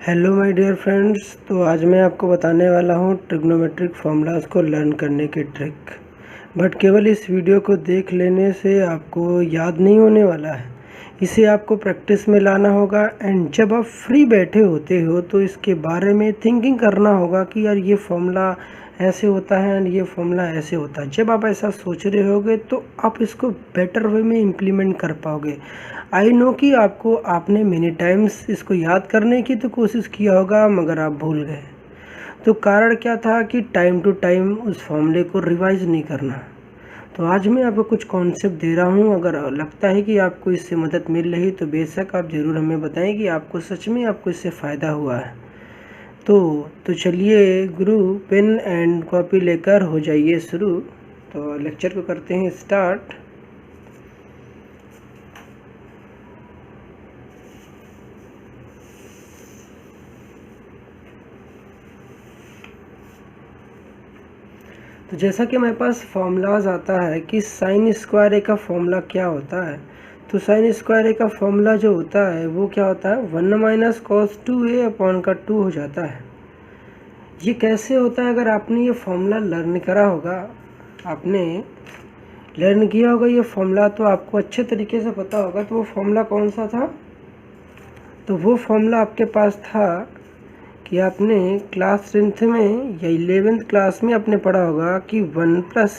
Hello my dear friends. तो आज मैं आपको बताने वाला हूँ ट्रिग्नोमेट्रिक फॉर्मूलाज को लर्न करने की ट्रिक। बट केवल इस वीडियो को देख लेने से आपको याद नहीं होने वाला है, इसे आपको प्रैक्टिस में लाना होगा। एंड जब आप फ्री बैठे होते हो तो इसके बारे में थिंकिंग करना होगा कि यार ये फॉर्मूला ऐसे होता है एंड ये फॉर्मूला ऐसे होता है। जब आप ऐसा सोच रहे होगे तो आप इसको बेटर वे में इम्प्लीमेंट कर पाओगे। आई नो कि आपने मेनी टाइम्स इसको याद करने की तो कोशिश किया होगा मगर आप भूल गए। तो कारण क्या था कि टाइम टू टाइम उस फॉर्मूले को रिवाइज नहीं करना। तो आज मैं आपको कुछ कॉन्सेप्ट दे रहा हूँ, अगर लगता है कि आपको इससे मदद मिल रही तो बेशक आप ज़रूर हमें बताएं कि आपको सच में आपको इससे फ़ायदा हुआ है। तो चलिए गुरु, पेन एंड कॉपी लेकर हो जाइए शुरू। तो लेक्चर को करते हैं स्टार्ट। तो जैसा कि हमारे पास फॉर्मूलाज आता है कि साइन स्क्वायर ए का फॉर्मूला क्या होता है, तो साइन स्क्वायर ए का फॉर्मूला जो होता है वो क्या होता है, 1 माइनस कॉस 2a अपॉन का 2 हो जाता है। ये कैसे होता है? अगर आपने ये फॉर्मूला लर्न करा होगा, आपने लर्न किया होगा ये फॉर्मूला, तो आपको अच्छे तरीके से पता होगा। तो वो फॉर्मूला कौन सा था? तो वो फॉर्मूला आपके पास था कि आपने क्लास 10th में या 11th क्लास में आपने पढ़ा होगा कि 1 प्लस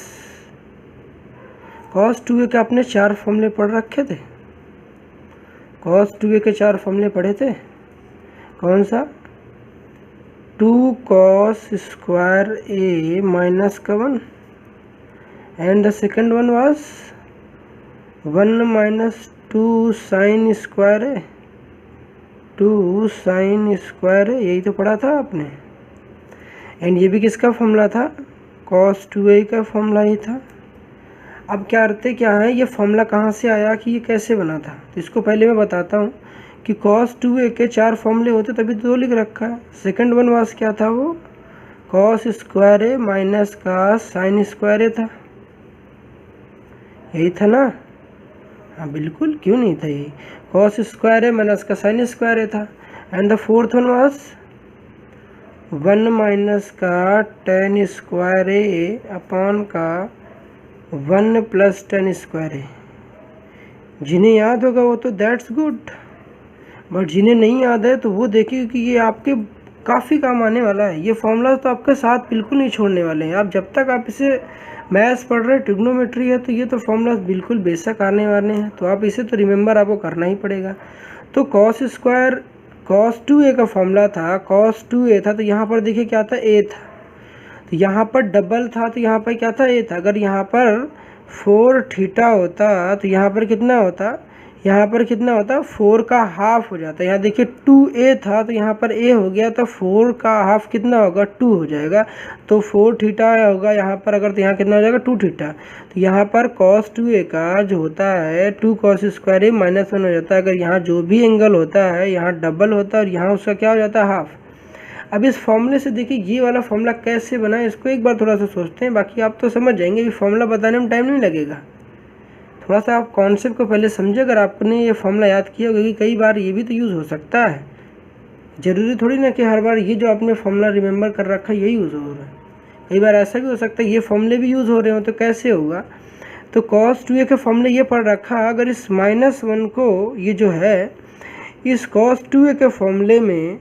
कॉस 2a के आपने 4 फॉर्मूले पढ़ रखे थे। कॉस 2a के 4 फॉर्मूले पढ़े थे। कौन सा? 2 कॉस स्क्वायर a माइनस का 1 and the second one was 1 minus 2 sine square a, 2 sine square है, यही तो पढ़ा था आपने। एंड ये भी किसका फॉर्मूला था? कॉस 2a का फॉर्मूला ही था। अब क्या अर्थ क्या है, ये फॉर्मूला कहाँ से आया कि ये कैसे बना था? तो इसको पहले मैं बताता हूँ कि कॉस 2a के 4 फॉर्मूले होते तभी तो 2 लिख रखा है। सेकंड वन वास क्या था? वो कॉस स्क्वायर ए माइनस का साइन स्क्वायर ए था, यही था ना? हाँ बिल्कुल, क्यों नहीं था? यही कॉस स्क्वायर ए माइनस का साइन स्क्वायर ए था। And the fourth one was 1 minus का टेन स्क्वायर ए अपॉन का 1 प्लस टेन स्क्वायर ए। जिन्हें याद होगा वो तो दैट्स गुड, बट जिन्हें नहीं याद है तो वो देखिए कि ये आपके काफ़ी काम आने वाला है। ये फॉर्मूला तो आपके साथ बिल्कुल नहीं छोड़ने वाले हैं। आप जब तक आप इसे मैथ्स पढ़ रहे हैं, ट्रिग्नोमेट्री है, तो ये तो फॉर्मूला बिल्कुल बेशक आने वाले हैं। तो आप इसे तो रिमेंबर आपको करना ही पड़ेगा। तो कॉस स्क्वायर कॉस 2a का फॉर्मूला था, कॉस 2a था, तो यहाँ पर देखिए क्या था, a था। तो यहाँ पर डबल था, तो यहाँ पर क्या था, a था। अगर यहाँ पर 4 थीटा होता तो यहाँ पर कितना होता? यहाँ पर कितना होता? 4 का हाफ हो जाता है। यहाँ देखिए 2a था, तो यहाँ पर a हो गया, तो 4 का हाफ कितना होगा? 2 हो जाएगा। तो 4 थीटा होगा यहाँ पर, अगर तो यहाँ कितना हो जाएगा? 2 थीटा। तो यहाँ पर cos 2a का जो होता है 2 cos स्क्वायर ए माइनस 1 हो जाता है। अगर यहाँ जो भी एंगल होता है यहाँ डबल होता है और यहाँ उसका क्या हो जाता है? हाफ। अब इस फॉर्मूले से देखिए ये वाला फॉर्मूला कैसे बना है, इसको एक बार थोड़ा सा सोचते हैं, बाकी आप तो समझ जाएंगे। ये फॉर्मूला बताने में टाइम नहीं लगेगा। थोड़ा सा आप कॉन्सेप्ट को पहले समझे। अगर आपने ये फॉर्मूला याद किया होगा कि कई बार ये भी तो यूज़ हो सकता है, ज़रूरी थोड़ी ना कि हर बार ये जो आपने फॉर्मूला रिमेंबर कर रखा है यही यूज़ हो रहा है। कई बार ऐसा भी हो सकता है ये फॉर्मूले भी यूज़ हो रहे हो, तो कैसे होगा? तो कॉस 2a के फॉर्मूले ये पढ़ रखा, अगर इस -1 को, ये जो है इस कॉस 2a के फॉर्मूले में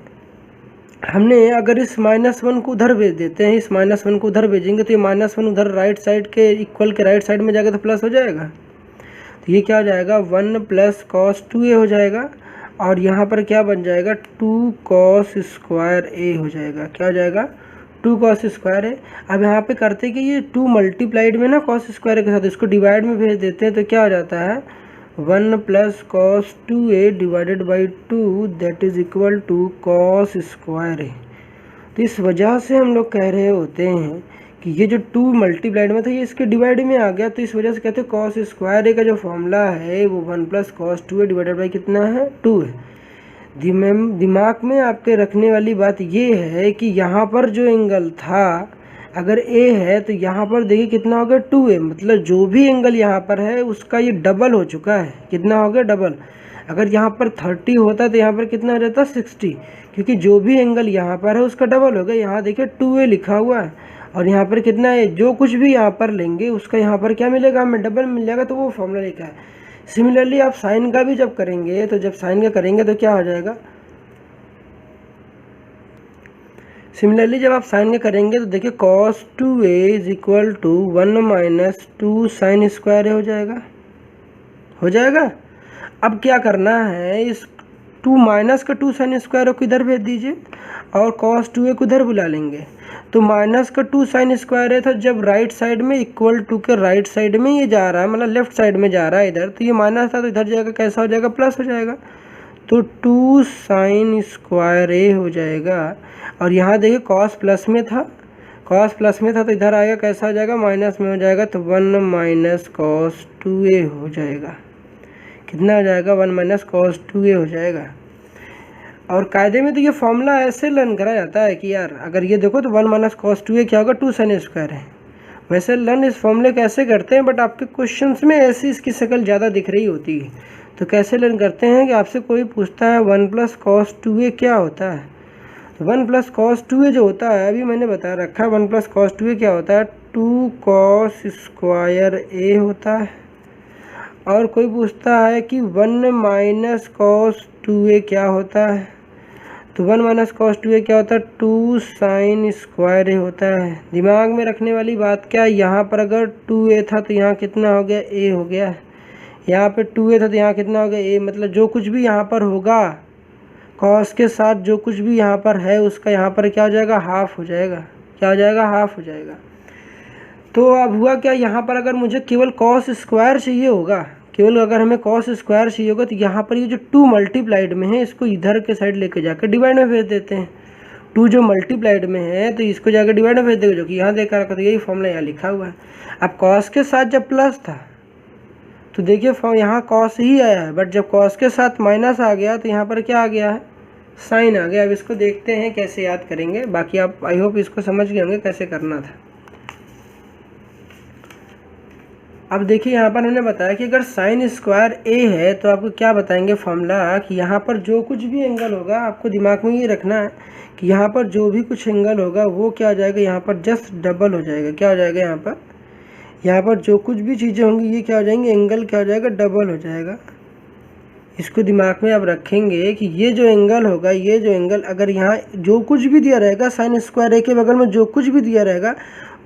हमने अगर इस -1 को उधर भेज देते हैं, इस -1 को उधर भेजेंगे तो ये -1 उधर राइट साइड के इक्वल के राइट साइड में जाएगा तो प्लस हो जाएगा। तो ये क्या हो जाएगा? 1 प्लस कॉस 2a हो जाएगा। और यहाँ पर क्या बन जाएगा? 2 कॉस स्क्वायर ए हो जाएगा। क्या हो जाएगा? 2 कॉस स्क्वायर ए। अब यहाँ पे करते कि ये 2 मल्टीप्लाइड में ना कॉस स्क्वायर के साथ इसको डिवाइड में भेज देते हैं, तो क्या हो जाता है? 1 plus cos 2a divided by 2 that is equal to cos square a. तो इस वजह से हम लोग कह रहे होते हैं कि ये जो 2 मल्टीप्लाइड में था ये इसके डिवाइड में आ गया, तो इस वजह से कहते हैं कॉस स्क्वायर ए का जो फॉर्मूला है वो 1 plus cos 2a divided by कितना है? 2 है। दिमाग में आपके रखने वाली बात ये है कि यहाँ पर जो एंगल था अगर a है तो यहाँ पर देखिए कितना हो गया? 2a। मतलब जो भी एंगल यहाँ पर है उसका ये डबल हो चुका है। कितना हो गया? डबल। अगर यहाँ पर 30 होता तो यहाँ पर कितना हो जाता 60, क्योंकि जो भी एंगल यहाँ पर है उसका डबल हो गया। यहाँ देखिए 2a लिखा हुआ है और यहाँ पर कितना है, जो कुछ भी यहाँ पर लेंगे उसका यहाँ पर क्या मिलेगा, हमें डबल मिल जाएगा, तो वो फॉर्मूला लिखा है। सिमिलरली आप साइन का भी जब करेंगे तो जब साइन का करेंगे तो क्या हो जाएगा, सिमिलरली जब आप साइन का करेंगे तो देखिए cos 2a is equal to 1 minus 2 sine square हो जाएगा, हो जाएगा। अब क्या करना है, इस 2 माइनस का 2 साइन स्क्वायर को इधर भेज दीजिए और cos 2a को इधर बुला लेंगे। तो माइनस का 2 साइन स्क्वायर है, तो जब राइट साइड में इक्वल टू के राइट साइड में ये जा रहा है, मतलब लेफ्ट साइड में जा रहा है इधर, तो ये माइनस था तो इधर जाएगा, कैसा हो जाएगा, प्लस हो जाएगा। तो 2 साइन स्क्वायर a हो जाएगा। और यहाँ देखिए cos प्लस में था, cos प्लस में था तो इधर आएगा, कैसा हो जाएगा, माइनस में हो जाएगा, तो 1 माइनस cos 2a हो जाएगा। कितना हो जाएगा, 1 माइनस cos 2a हो जाएगा। और कायदे में तो ये फॉर्मूला ऐसे लर्न करा जाता है कि यार अगर ये देखो तो 1 माइनस cos 2a क्या होगा, 2 साइन स्क्वायर है। वैसे लर्न इस फॉर्मूले कैसे करते हैं, बट आपके क्वेश्चंस में ऐसी इसकी शक्ल ज़्यादा दिख रही होती है। तो कैसे लर्न करते हैं कि आपसे कोई पूछता है 1 प्लस cos 2a क्या होता है, तो 1 प्लस cos 2a जो होता है, अभी मैंने बता रखा है 1 प्लस cos 2a क्या होता है, 2 cos स्क्वायर a होता है। और कोई पूछता है कि 1 माइनस cos 2a क्या होता है, तो 1 माइनस cos 2a क्या होता है, 2 साइन स्क्वायर a होता है। दिमाग में रखने वाली बात क्या है, यहाँ पर अगर 2a था तो यहाँ कितना हो गया, a हो गया। यहाँ पे 2a था तो यहाँ कितना हो गया, a, मतलब जो कुछ भी यहाँ पर होगा cos के साथ, जो कुछ भी यहाँ पर है उसका यहाँ पर क्या हो जाएगा, हाफ हो जाएगा। क्या हो जाएगा, हाफ हो जाएगा। तो अब हुआ क्या, यहाँ पर अगर मुझे केवल cos स्क्वायर चाहिए होगा, केवल अगर हमें cos स्क्वायर चाहिए होगा, तो यहाँ पर ये जो 2 मल्टीप्लाइड में है इसको इधर के साइड लेके जाकर डिवाइड में भेज देते हैं। 2 जो मल्टीप्लाइड में है तो इसको जाकर डिवाइड में भेज देंगे, जो कि यहाँ देखा रखा, तो यही फॉर्मूला यहाँ लिखा हुआ है। अब cos के साथ जब प्लस था तो देखिए यहाँ cos ही आया है, बट जब cos के साथ माइनस आ गया तो यहाँ पर क्या आ गया है, साइन आ गया। अब इसको देखते हैं कैसे याद करेंगे, बाकी आप आई होप इसको समझ गए होंगे कैसे करना था। अब देखिए यहाँ पर हमने बताया कि अगर साइन स्क्वायर a है तो आपको क्या बताएंगे फॉर्मूला, कि यहाँ पर जो कुछ भी एंगल होगा आपको दिमाग में ये रखना है कि यहाँ पर जो भी कुछ एंगल होगा वो क्या हो जाएगा, यहाँ पर जस्ट डबल हो जाएगा। क्या हो जाएगा, यहाँ पर जो कुछ भी चीज़ें होंगी ये क्या हो जाएंगी, एंगल क्या हो जाएगा, डबल हो जाएगा। इसको दिमाग में आप रखेंगे कि ये जो एंगल होगा, ये जो एंगल अगर यहाँ जो कुछ भी दिया रहेगा, साइन स्क्वायर a के बगल में जो कुछ भी दिया रहेगा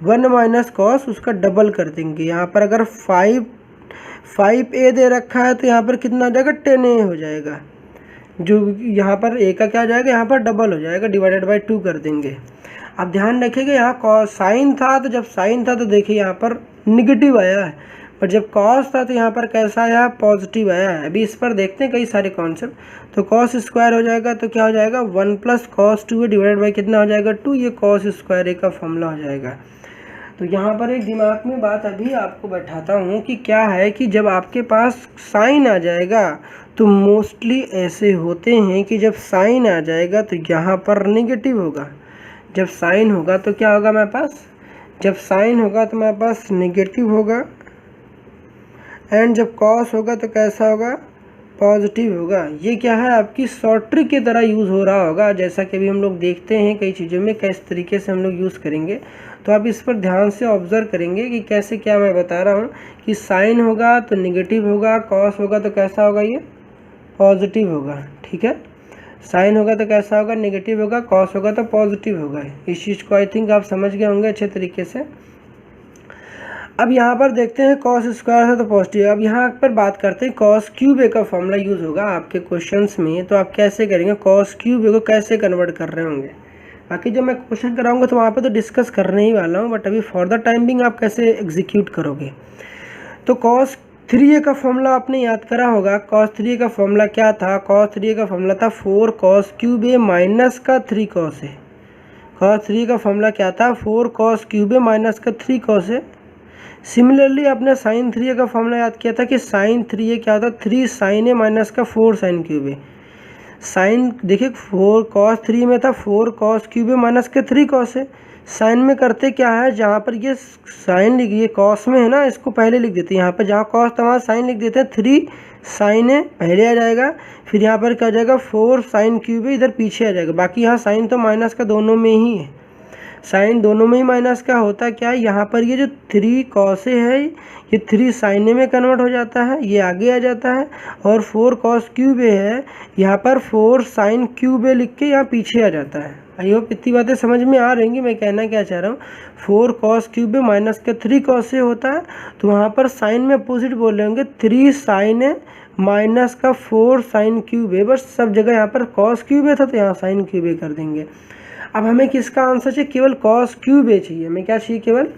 1 माइनस कॉस उसका डबल कर देंगे। यहाँ पर अगर 5a दे रखा है तो यहाँ पर कितना हो जाएगा, 10a हो जाएगा। जो यहाँ पर a का क्या हो जाएगा, यहाँ पर डबल हो जाएगा, डिवाइडेड बाई 2 कर देंगे। अब ध्यान रखिएगा यहाँ साइन था, तो जब साइन था तो देखिए यहाँ पर निगेटिव आया है, और जब कॉस था तो यहाँ पर कैसा आया, पॉजिटिव आया है। अभी इस पर देखते हैं कई सारे कॉन्सेप्ट। तो कॉस स्क्वायर हो जाएगा तो क्या हो जाएगा, 1 plus cos 2a divided by कितना हो जाएगा, 2। ये कॉस स्क्वायर a का फॉर्मूला हो जाएगा। तो यहाँ पर एक दिमाग में बात अभी आपको बैठाता हूँ कि क्या है कि जब आपके पास साइन आ जाएगा तो मोस्टली ऐसे होते हैं कि जब साइन आ जाएगा तो यहाँ पर नेगेटिव होगा। जब साइन होगा तो क्या होगा मेरे पास, जब साइन होगा तो मेरे पास नेगेटिव होगा, एंड जब कॉस होगा तो कैसा होगा, पॉजिटिव होगा। ये क्या है, आपकी शॉर्ट ट्रिक की तरह यूज़ हो रहा होगा, जैसा कि अभी हम लोग देखते हैं कई चीज़ों में किस तरीके से हम लोग यूज़ करेंगे। तो आप इस पर ध्यान से ऑब्जर्व करेंगे कि कैसे क्या मैं बता रहा हूँ कि साइन होगा तो नेगेटिव होगा, कॉस होगा तो कैसा होगा, ये पॉजिटिव होगा। ठीक है, साइन होगा तो कैसा होगा, नेगेटिव होगा, कॉस होगा तो पॉजिटिव होगा। इस चीज़ को आई थिंक आप समझ गए होंगे अच्छे तरीके से। अब यहाँ पर देखते हैं कॉस स्क्वायर है तो पॉजिटिव। अब यहाँ पर बात करते हैं कॉस क्यूब ए का फॉर्मूला यूज़ होगा आपके क्वेश्चंस में, तो आप कैसे करेंगे, कॉस क्यूब ए को कैसे कन्वर्ट कर रहे होंगे। बाकी जब मैं क्वेश्चन कराऊंगा तो वहाँ पे तो डिस्कस करने ही वाला हूँ, बट अभी फॉर द टाइमिंग आप कैसे एग्जीक्यूट करोगे। तो कॉस 3a का फॉर्मूला आपने याद करा होगा। कॉस 3a का फॉर्मूला क्या था, कॉस 3a का फॉर्मूला था 4 कॉस क्यूब ए माइनस का 3 कॉस ए। कॉस 3 का फॉर्मूला क्या था, 4 कॉस क्यूब ए माइनस का 3 कॉस ए। सिमिलरली आपने साइन 3a का फॉर्मूला याद किया था कि साइन 3a क्या होता है, 3 साइन ए माइनस का 4 साइन क्यूब ए। साइन देखिए 4 cos 3 में था 4 cos क्यूब है माइनस के 3 cos है। साइन में करते क्या है, जहाँ पर ये साइन लिखिए कॉस में है ना, इसको पहले लिख देते हैं। यहाँ पर जहाँ कॉस था वहाँ साइन लिख देते हैं, 3 साइन है पहले आ जाएगा, फिर यहाँ पर क्या आ जाएगा 4 साइन क्यूब है इधर पीछे आ जाएगा। बाकी यहाँ साइन तो माइनस का दोनों में ही है, साइन दोनों में ही माइनस का होता क्या है, यहाँ पर ये जो 3 cos है ये 3 sin में कन्वर्ट हो जाता है, ये आगे आ जाता है। और 4 cos क्यूब है यहाँ पर 4 sin क्यूब लिख के यहाँ पीछे आ जाता है। आई होप इतनी बातें समझ में आ रही मैं कहना क्या चाह रहा हूँ। 4 cos क्यूब माइनस का 3 cos होता है, तो वहाँ पर साइन में अपोजिट बोल रहे होंगे 3 sin माइनस का 4 sin क्यूब है। बस सब जगह यहाँ पर cos क्यूब था तो यहाँ sin क्यूब कर देंगे। अब हमें किसका आंसर चाहिए, केवल cos क्यूब चाहिए। हमें क्या चाहिए,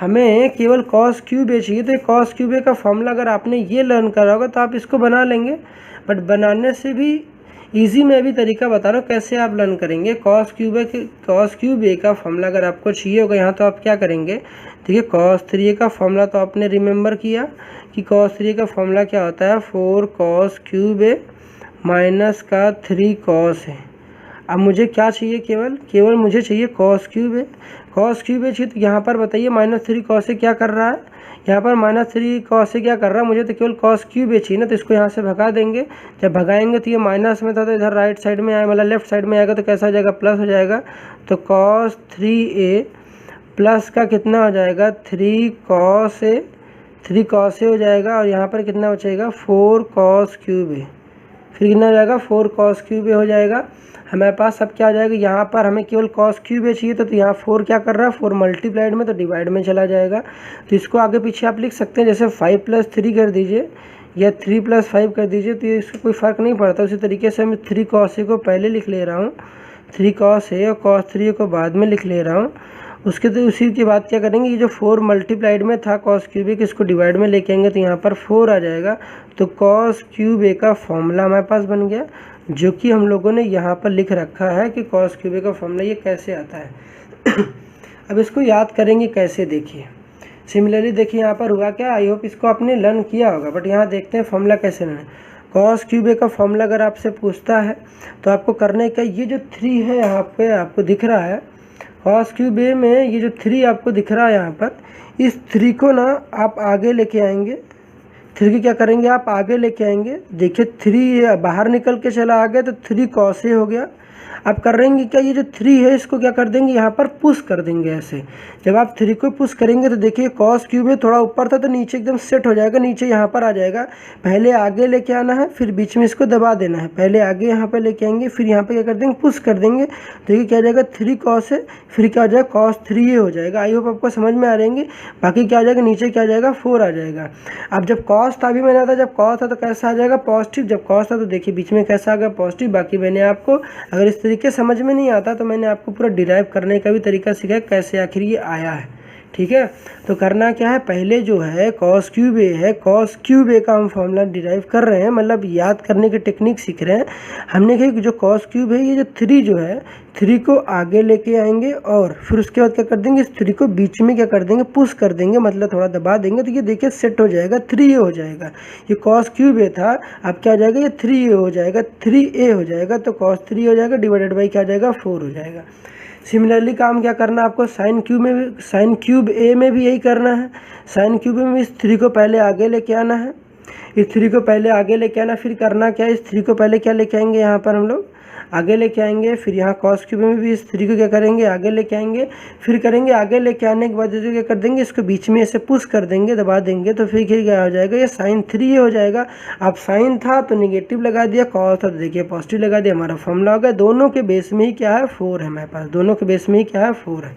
हमें केवल cos क्यूब चाहिए। तो cos क्यूब का फॉर्मूला अगर आपने ये लर्न करा होगा तो आप इसको बना लेंगे, बट बनाने से भी इजी मैं भी तरीका बता रहा हूँ कैसे आप लर्न करेंगे। cos क्यूब का फॉर्मूला अगर आपको चाहिए होगा यहाँ, तो आप क्या करेंगे, देखिए cos 3a का फॉर्मूला तो आपने रिमेंबर किया कि cos 3a का फॉर्मूला क्या होता है, 4 cos क्यूब माइनस का 3 cos है। अब मुझे क्या चाहिए, केवल मुझे चाहिए cos क्यूब चाहिए। तो यहाँ पर बताइए -3 cos से क्या कर रहा है, यहाँ पर -3 cos से क्या कर रहा है, मुझे तो केवल cos क्यूब चाहिए ना, तो इसको यहाँ से भगा देंगे। जब भगाएंगे तो ये माइनस में था तो इधर राइट साइड में आया, मतलब लेफ्ट साइड में आएगा तो कैसा हो जाएगा, प्लस हो जाएगा। तो cos 3a प्लस का कितना हो जाएगा 3 cos a हो जाएगा, और यहाँ पर कितना बचेगा 4 cos क्यूब a, फिर कितना हो जाएगा 4 cos क्यूब a हो जाएगा। हमारे पास अब क्या आ जाएगा, यहाँ पर हमें केवल cos क्यूब चाहिए तो यहाँ 4 क्या कर रहा है, 4 मल्टीप्लाइड में तो डिवाइड में चला जाएगा। तो इसको आगे पीछे आप लिख सकते हैं, जैसे 5 + 3 कर दीजिए या 3 + 5 कर दीजिए, तो इसको कोई फ़र्क नहीं पड़ता। उसी तरीके से मैं 3 cos a को पहले लिख ले रहा हूँ, 3 cos a और cos 3a को बाद में लिख ले रहा हूँ। उसके तो उसी के बाद क्या करेंगे, ये जो 4 मल्टीप्लाइड में था cos क्यूब a, इसको डिवाइड में लेके आएंगे तो यहाँ पर 4 आ जाएगा। तो cos क्यूब a का फॉर्मूला हमारे पास बन गया, जो कि हम लोगों ने यहाँ पर लिख रखा है कि cos क्यूब a का फॉर्मूला ये कैसे आता है। अब इसको याद करेंगे कैसे, देखिए सिमिलरली देखिए यहाँ पर हुआ क्या, आई होप इसको आपने लर्न किया होगा, बट यहाँ देखते हैं फॉर्मूला कैसे लर्न। cos क्यूब a का फॉर्मूला अगर आपसे पूछता है तो आपको करने का, ये जो 3 है यहाँ पे आपको दिख रहा है, cos क्यूब a में ये जो 3 आपको दिख रहा है यहाँ पर, इस 3 को ना आप आगे लेके आएंगे, 3 की क्या करेंगे आप आगे लेके आएंगे। देखिए 3 बाहर निकल के चला आ गया तो 3 cos a हो गया। अब करेंगे क्या, ये जो 3 है इसको क्या कर देंगे, यहाँ पर पुश कर देंगे ऐसे। जब आप 3 को पुश करेंगे तो देखिए cos क्यूब है थोड़ा ऊपर था तो नीचे एकदम सेट हो जाएगा, नीचे यहाँ पर आ जाएगा। पहले आगे लेके आना है, फिर बीच में इसको दबा देना है, पहले आगे यहाँ पर लेके आएंगे, फिर यहाँ पर क्या कर देंगे पुश कर देंगे। देखिए क्या आ जाएगा 3 cos है, फिर क्या आ जाएगा cos 3a हो जाएगा। आई होप आपको समझ में आ रहेंगे। बाकी क्या आ जाएगा, नीचे क्या आ जाएगा 4 आ जाएगा। अब जब cos था, अभी मैंने आता जब cos था तो कैसा आ जाएगा पॉजिटिव, जब cos था तो देखिए बीच में कैसा आ गया पॉजिटिव। बाकी मैंने आपको, अगर इस तरीके समझ में नहीं आता तो मैंने आपको पूरा डिराइव करने का भी तरीका सिखाया कैसे आखिर ये आया है, ठीक है। तो करना क्या है, पहले जो है cos क्यूब a है, cos क्यूब a का हम फॉर्मूला डिराइव कर रहे हैं, मतलब याद करने की टेक्निक सीख रहे हैं। हमने कहा कि जो cos क्यूब है, ये जो 3 जो है 3 को आगे लेके आएंगे और फिर उसके बाद क्या कर देंगे, इस 3 को बीच में क्या कर देंगे पुश कर देंगे, मतलब थोड़ा दबा देंगे, तो ये देखिए सेट हो जाएगा 3a हो जाएगा। ये cos क्यूब a था, अब क्या हो जाएगा, ये 3a हो जाएगा, 3a हो जाएगा। तो cos 3 हो जाएगा डिवाइडेड बाई क्या हो जाएगा 4 हो जाएगा। सिमिलरली काम क्या करना है आपको, साइन क्यूब a में भी यही करना है। साइन क्यूब a में इस 3 को पहले आगे लेके आना है, इस 3 को पहले आगे लेके आना, फिर करना क्या है, इस 3 को पहले क्या लेके आएंगे, यहाँ पर हम लोग आगे लेके आएंगे, फिर यहाँ cos क्यूब में भी इस 3 को क्या करेंगे आगे लेके आएंगे, फिर करेंगे आगे लेके आने के बाद क्या कर देंगे, इसको बीच में ऐसे पुश कर देंगे, दबा देंगे, तो फिर क्या हो जाएगा, ये sin 3a हो जाएगा। अब साइन था तो निगेटिव लगा दिया, cos था तो देखिए पॉजिटिव लगा दिया, हमारा फॉर्मूला हो गया। दोनों के बेस में ही क्या है 4 है, हमारे पास दोनों के बेस में ही क्या है 4 है,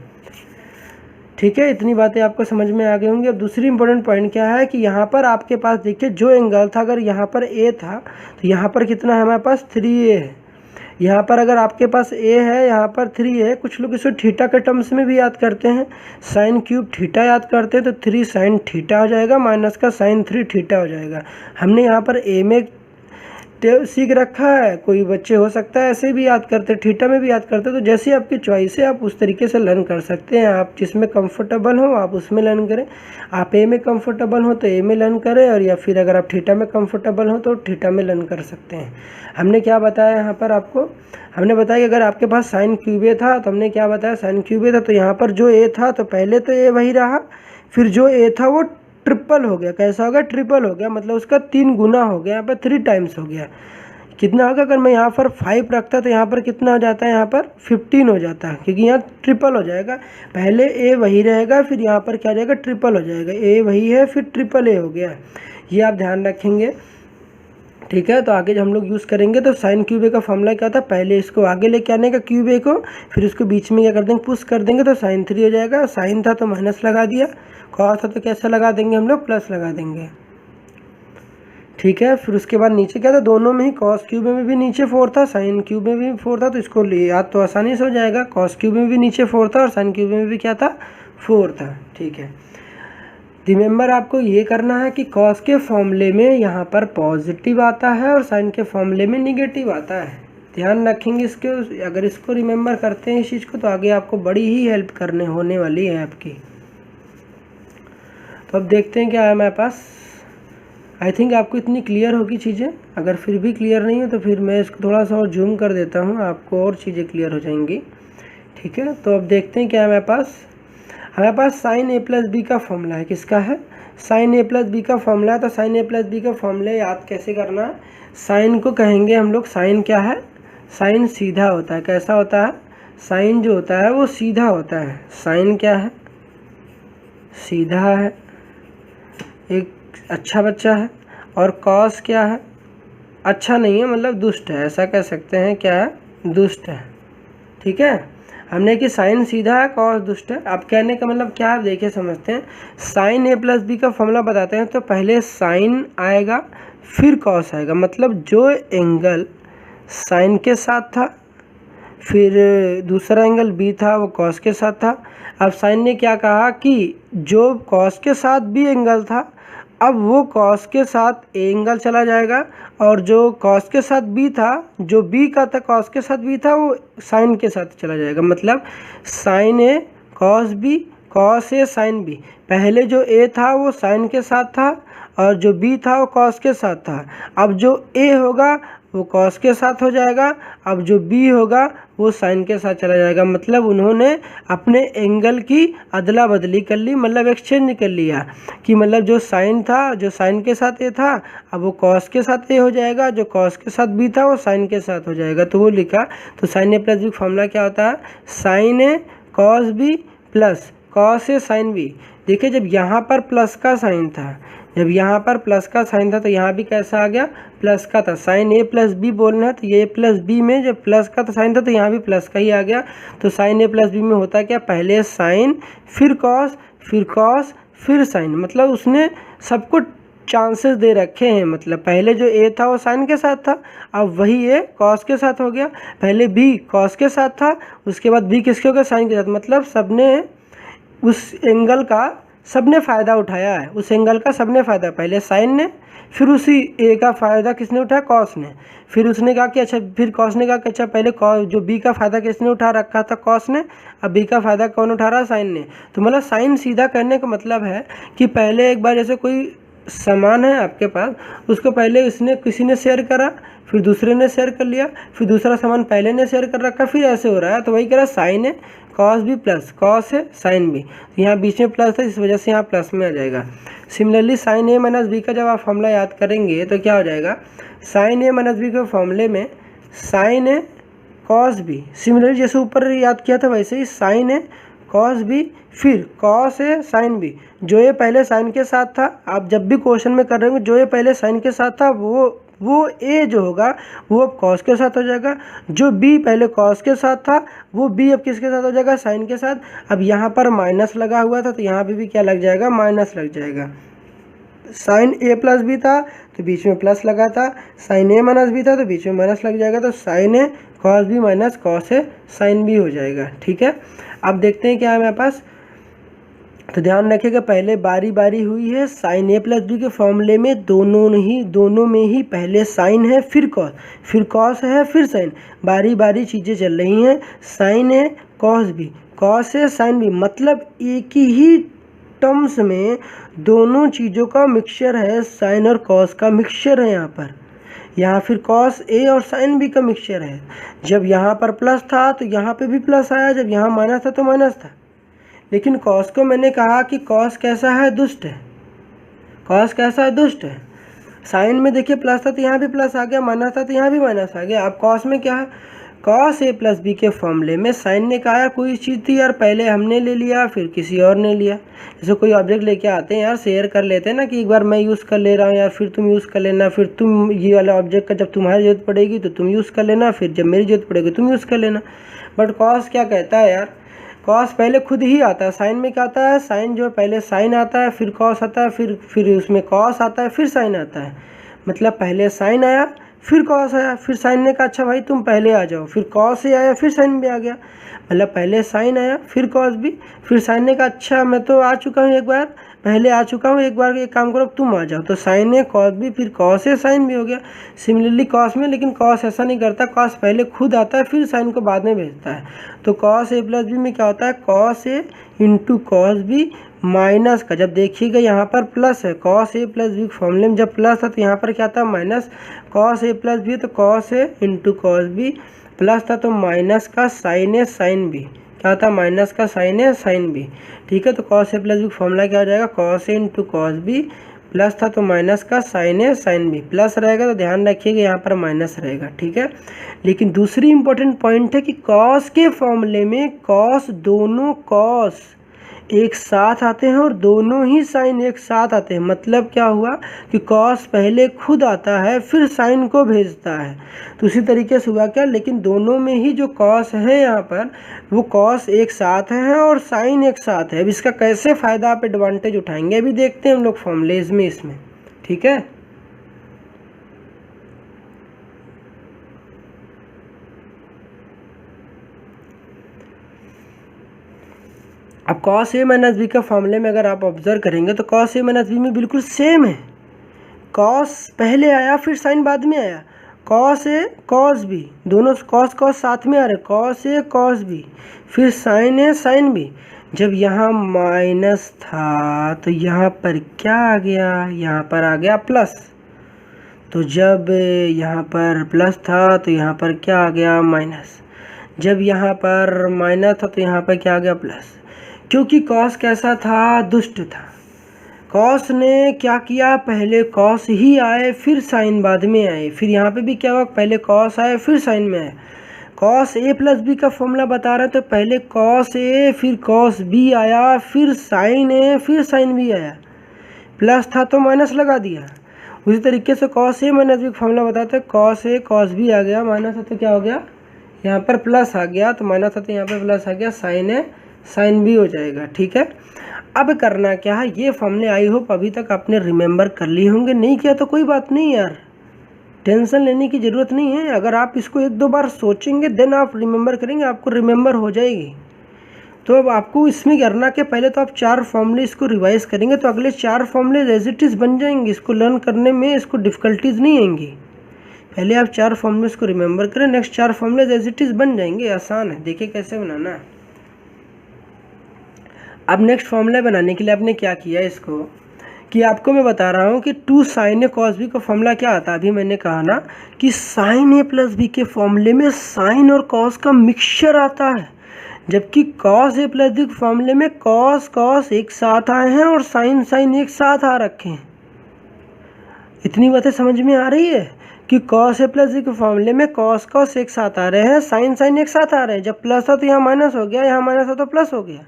ठीक है। इतनी बातें आपको समझ में आ गई होंगी। अब दूसरी इंपॉर्टेंट पॉइंट क्या है कि यहाँ पर आपके पास देखिए जो एंगल था, अगर यहाँ पर a था तो यहाँ पर कितना है हमारे पास 3a है। यहाँ पर अगर आपके पास a है, यहाँ पर 3 है। कुछ लोग इसको थीटा के टर्म्स में भी याद करते हैं, साइन क्यूब थीटा याद करते हैं, तो 3 sin थीटा हो जाएगा माइनस का sin 3 थीटा हो जाएगा। हमने यहाँ पर a में सीख रखा है, कोई बच्चे हो सकता है ऐसे भी याद करते, थीटा में भी याद करते, तो जैसे आपकी चॉइस है आप उस तरीके से लर्न कर सकते हैं। आप जिसमें कंफर्टेबल हो आप उसमें लर्न करें, आप ए में कंफर्टेबल हो तो ए में लर्न करें, और या फिर अगर आप थीटा में कंफर्टेबल हो तो थीटा में लर्न कर सकते हैं। हमने क्या बताया यहाँ पर आपको, हमने बताया कि अगर आपके पास साइन क्यूब ए था तो हमने क्या बताया, साइन क्यूब ए था तो यहाँ पर जो ए था तो पहले तो ए वही रहा, फिर जो ए था वो ट्रिपल हो गया। कैसा हो गया, ट्रिपल हो गया, मतलब उसका 3 गुना हो गया, यहाँ पर 3 टाइम्स हो गया। कितना होगा, अगर मैं यहाँ पर 5 रखता तो यहाँ पर कितना हो जाता है, यहाँ पर 15 हो जाता है, क्योंकि यहाँ ट्रिपल हो जाएगा। पहले ए वही रहेगा, फिर यहाँ पर क्या हो जाएगा, ट्रिपल हो जाएगा। ए वही है, फिर ट्रिपल ए हो गया, ये आप ध्यान रखेंगे, ठीक है। तो आगे जब हम लोग यूज़ करेंगे तो साइन क्यूब ए का फॉर्मूला क्या था, पहले इसको आगे लेके आने का क्यूब ए को, फिर उसको बीच में क्या कर देंगे, पुश कर देंगे तो साइन 3 हो जाएगा। साइन था तो माइनस लगा दिया, कॉस था तो कैसे लगा देंगे हम लोग, प्लस लगा देंगे, ठीक है। फिर उसके बाद नीचे क्या था, दोनों में ही कॉस क्यूब में भी नीचे 4 था, साइन क्यूब में भी 4 था, तो इसको याद तो आसानी से हो जाएगा। कॉस क्यूब में भी नीचे 4 था और साइन क्यूब में भी क्या था, 4 था, ठीक है। रिमेंबर आपको ये करना है कि कॉस के फॉर्मूले में यहाँ पर पॉजिटिव आता है और साइन के फॉर्मूले में निगेटिव आता है, ध्यान रखेंगे इसके। अगर इसको रिमेंबर करते हैं इस चीज़ को तो आगे आपको बड़ी ही हेल्प करने होने वाली है आपकी। तो अब देखते हैं क्या है हमारे पास। आई थिंक आपको इतनी क्लियर होगी चीज़ें, अगर फिर भी क्लियर नहीं है तो फिर मैं इसको थोड़ा सा और जूम कर देता हूँ, आपको और चीज़ें क्लियर हो जाएंगी, ठीक है। तो अब देखते हैं क्या है हमारे पास साइन ए प्लस बी का फॉर्मूला है, किसका है, साइन ए प्लस बी का फॉर्मूला है। तो साइन ए प्लस बी का फॉर्मूला याद कैसे करना है, साइन को कहेंगे हम लोग, साइन क्या है, साइन सीधा होता है। कैसा होता है, साइन जो होता है वो सीधा होता है, साइन क्या है, सीधा है, एक अच्छा बच्चा है। और कॉस क्या है, अच्छा नहीं है, मतलब दुष्ट है, ऐसा कह सकते हैं, क्या है, दुष्ट है, ठीक है। हमने कि साइन सीधा है, कॉस दुष्ट है। अब कहने का मतलब क्या है, देखिए समझते हैं। साइन ए प्लस बी का फॉर्मूला बताते हैं, तो पहले साइन आएगा फिर कॉस आएगा, मतलब जो एंगल साइन के साथ था फिर दूसरा एंगल बी था वो कॉस के साथ था। अब साइन ने क्या कहा कि जो कॉस के साथ बी एंगल था अब वो कॉस के साथ ए एंगल चला जाएगा, और जो कॉस के साथ बी था, जो बी का था कॉस के साथ बी था, वो साइन के साथ चला जाएगा। मतलब sign A cos B, cos A sine B. पहले जो ए था वो साइन के साथ था और जो बी था वो कॉस के साथ था। अब जो ए होगा वो कॉस के साथ हो जाएगा, अब जो बी होगा वो साइन के साथ चला जाएगा। मतलब उन्होंने अपने एंगल की अदला बदली कर ली, मतलब एक्सचेंज कर लिया कि मतलब जो साइन था, जो साइन के साथ ए था, अब वो कॉस के साथ ए हो जाएगा, जो कॉस के साथ बी था वो साइन के साथ हो जाएगा। तो वो लिखा, तो sine A plus B formula क्या होता है, sign A cos B plus cos A sine B. देखिए जब यहाँ पर प्लस का साइन था, जब यहाँ पर प्लस का साइन था तो यहाँ भी कैसा आ गया, प्लस का था। साइन ए प्लस बी बोलना है तो ये प्लस बी में जब प्लस का साइन था तो यहाँ भी प्लस का ही आ गया। तो साइन ए प्लस बी में होता क्या, पहले साइन फिर कॉस फिर साइन, मतलब उसने सबको चांसेस दे रखे हैं। मतलब पहले जो ए था वो साइन के साथ था, अब वही ए कॉस के साथ हो गया। पहले बी कॉस के साथ था, उसके बाद बी किसके हो गया, साइन के साथ। मतलब सबने उस एंगल का सबने फ़ायदा उठाया है, उस एंगल का सबने फ़ायदा, पहले साइन ने, फिर उसी ए का फ़ायदा किसने उठाया, कॉस ने। फिर उसने कहा कि अच्छा, फिर कॉस ने कहा कि अच्छा पहले जो बी का फ़ायदा किसने उठा रखा था, कॉस ने, अब बी का फ़ायदा कौन उठा रहा है, साइन ने। तो मतलब साइन सीधा करने का मतलब है कि पहले एक बार जैसे कोई सामान है आपके पास, उसको पहले इसने किसी ने शेयर करा, फिर दूसरे ने शेयर कर लिया, फिर दूसरा सामान पहले ने शेयर कर रखा, फिर ऐसे हो रहा है। तो वही कह रहा है साइन है कॉस बी प्लस कॉस है साइन बी, यहाँ बीच में प्लस है इस वजह से यहाँ प्लस में आ जाएगा। सिमिलरली साइन ए माइनस बी का जब आप फॉर्मूला याद करेंगे तो क्या हो जाएगा, साइन ए माइनस बी के फॉर्मूले में साइन ए कॉस बी, सिमिलरली जैसे ऊपर याद किया था वैसे ही साइन ए कॉस बी फिर कॉस ए साइन बी। जो ये पहले साइन के साथ था, आप जब भी क्वेश्चन में कर रहे होंगे जो ये पहले साइन के साथ था वो ए जो होगा वो अब कॉस के साथ हो जाएगा। जो बी पहले कॉस के साथ था वो बी अब किसके साथ हो जाएगा, साइन के साथ। अब यहाँ पर माइनस लगा हुआ था तो यहाँ पे भी क्या लग जाएगा, माइनस लग जाएगा। साइन ए प्लस बी था तो बीच में प्लस लगा था, साइन ए माइनस बी था तो बीच में माइनस लग जाएगा। तो sine A cos B minus cos A sine B हो जाएगा, ठीक है। अब देखते हैं क्या है हमारे पास, तो ध्यान रखिएगा, पहले बारी बारी हुई है साइन ए प्लस बी के फॉर्मूले में, दोनों में ही पहले साइन है फिर कॉस है फिर साइन, बारी बारी चीज़ें चल रही हैं। साइन है कॉस बी, कॉस है साइन बी, मतलब एक ही टर्म्स में दोनों चीज़ों का मिक्सचर है, साइन और कॉस का मिक्सचर है यहाँ फिर कॉस ए और साइन बी का मिक्सचर है। जब यहाँ पर प्लस था तो यहाँ पे भी प्लस आया, जब यहाँ माइनस था तो माइनस था। लेकिन कॉस को मैंने कहा कि कॉस कैसा है, दुष्ट है। कॉस कैसा है, दुष्ट है। साइन में देखिए प्लस था तो यहाँ भी प्लस आ गया, माइनस था तो यहाँ भी माइनस आ गया। अब कॉस में क्या है, कॉस ए प्लस बी के फॉर्मूले में साइन ने कहा यार कोई चीज़ थी यार, पहले हमने ले लिया फिर किसी और ने लिया। जैसे कोई ऑब्जेक्ट लेके आते हैं यार, शेयर कर लेते हैं ना कि एक बार मैं यूज़ कर ले रहा हूँ यार, फिर तुम यूज़ कर लेना, फिर तुम ये वाला ऑब्जेक्ट का जब तुम्हारी ज़रूरत पड़ेगी तो तुम यूज़ कर लेना, फिर जब मेरी ज़रूरत पड़ेगी तुम यूज़ कर लेना। बट कॉस क्या कहता है यार, कॉस पहले खुद ही आता है। साइन में क्या आता है, साइन जो है पहले साइन आता है फिर कॉस आता है, फिर उसमें कॉस आता है फिर साइन आता है। मतलब पहले साइन आया फिर कॉस आया, फिर साइन ने कहा अच्छा भाई तुम पहले आ जाओ, फिर कॉस से आया फिर साइन भी आ गया। मतलब पहले साइन आया फिर कॉस भी, फिर साइन ने कहा अच्छा मैं तो आ चुका हूँ एक बार, पहले आ चुका हूँ एक बार, एक काम करो तुम आ जाओ, तो साइन है कॉस भी, फिर कॉस है साइन भी हो गया। सिमिलरली कॉस में, लेकिन कॉस ऐसा नहीं करता, कॉस पहले खुद आता है फिर साइन को बाद में भेजता है। तो कॉस ए प्लस बी में क्या होता है, cos A into cos B minus का, जब देखिएगा यहाँ पर प्लस है, कॉस ए प्लस बी फॉर्मूले में जब प्लस था तो यहाँ पर क्या था minus, cos A plus B तो cos A into cos B, plus था तो माइनस का साइन ए साइन बी, क्या था माइनस का साइन ए साइन बी। ठीक है, तो cos A plus B formula क्या हो जाएगा, cos A into cos B, plus था तो माइनस का साइन ए साइन बी, प्लस रहेगा तो ध्यान रखिएगा यहाँ पर माइनस रहेगा। ठीक है, लेकिन दूसरी इंपॉर्टेंट पॉइंट है कि कॉस के फॉर्मूले में कॉस, दोनों कॉस एक साथ आते हैं और दोनों ही साइन एक साथ आते हैं। मतलब क्या हुआ कि कॉस पहले खुद आता है फिर साइन को भेजता है, तो उसी तरीके से हुआ क्या, लेकिन दोनों में ही जो कॉस है यहाँ पर वो कॉस एक साथ है और साइन एक साथ है। अब इसका कैसे फ़ायदा आप एडवांटेज उठाएंगे अभी देखते हैं हम लोग फॉर्मूलेज में इसमें। ठीक है, अब कॉस ए माइनस बी का फॉर्मूले में अगर आप ऑब्जर्व करेंगे तो कॉस ए माइनस बी में बिल्कुल सेम है, कॉस पहले आया फिर साइन बाद में आया, कॉस ए कॉस बी, दोनों कॉस कॉस साथ में आ रहे, कॉस ए कॉस बी, फिर साइन ए साइन बी। जब यहाँ माइनस था तो यहाँ पर क्या आ गया, यहाँ पर आ गया प्लस, तो जब यहाँ पर प्लस था तो यहाँ पर क्या आ गया माइनस, जब यहाँ पर माइनस था तो यहाँ पर क्या आ गया प्लस। क्योंकि कॉस कैसा था, दुष्ट था। कॉस ने क्या किया, पहले कॉस ही आए फिर साइन बाद में आए, फिर यहाँ पे भी क्या हुआ, पहले कॉस आए फिर साइन में आए। कॉस ए प्लस बी का फॉर्मूला बता रहे हैं तो पहले कॉस ए फिर कॉस बी आया, फिर साइन ए फिर साइन बी आया, प्लस था तो माइनस लगा दिया। उसी तरीके से कॉस ए माइनस बी का फॉर्मूला बताते हैं, कॉस ए कॉस बी आ गया, माइनस था तो क्या हो गया, यहाँ पर प्लस आ गया, तो माइनस था तो यहाँ पर प्लस आ गया, साइन ए साइन भी हो जाएगा। ठीक है, अब करना क्या है, ये फॉर्मूले आई होप अभी तक आपने रिमेंबर कर लिए होंगे, नहीं किया तो कोई बात नहीं यार, टेंशन लेने की ज़रूरत नहीं है। अगर आप इसको एक दो बार सोचेंगे देन आप रिमेंबर करेंगे, आपको रिमेंबर हो जाएगी। तो अब आपको इसमें करना क्या, पहले तो आप 4 फॉर्मूले इसको रिवाइज करेंगे तो अगले 4 फॉर्मूले एज इट इज़ बन जाएंगे, इसको लर्न करने में इसको डिफ़िकल्टीज नहीं आएंगी। पहले आप 4 फॉर्मूले इसको रिमेंबर करें, नेक्स्ट 4 फॉर्मूले एज इट इज़ बन जाएंगे, आसान है। देखिए कैसे बनाना है। अब नेक्स्ट फॉर्मूला बनाने के लिए आपने क्या किया इसको, कि आपको मैं बता रहा हूँ कि 2 साइन ए कॉस बी का फॉर्मूला क्या आता है। अभी मैंने कहा ना कि साइन ए प्लस बी के फॉर्मूले में साइन और कॉस का मिक्सचर आता है, जबकि कॉस ए प्लस बी के फॉर्मूले में कॉस कॉस एक साथ आए हैं और साइन साइन एक साथ आ रखे हैं। इतनी बातें समझ में आ रही है कि कॉस ए प्लस बी के फॉर्मूले में कॉस कॉस एक साथ आ रहे हैं, साइन साइन एक साथ आ रहे हैं। जब प्लस था तो यहाँ माइनस हो गया, यहाँ माइनस था तो प्लस हो गया।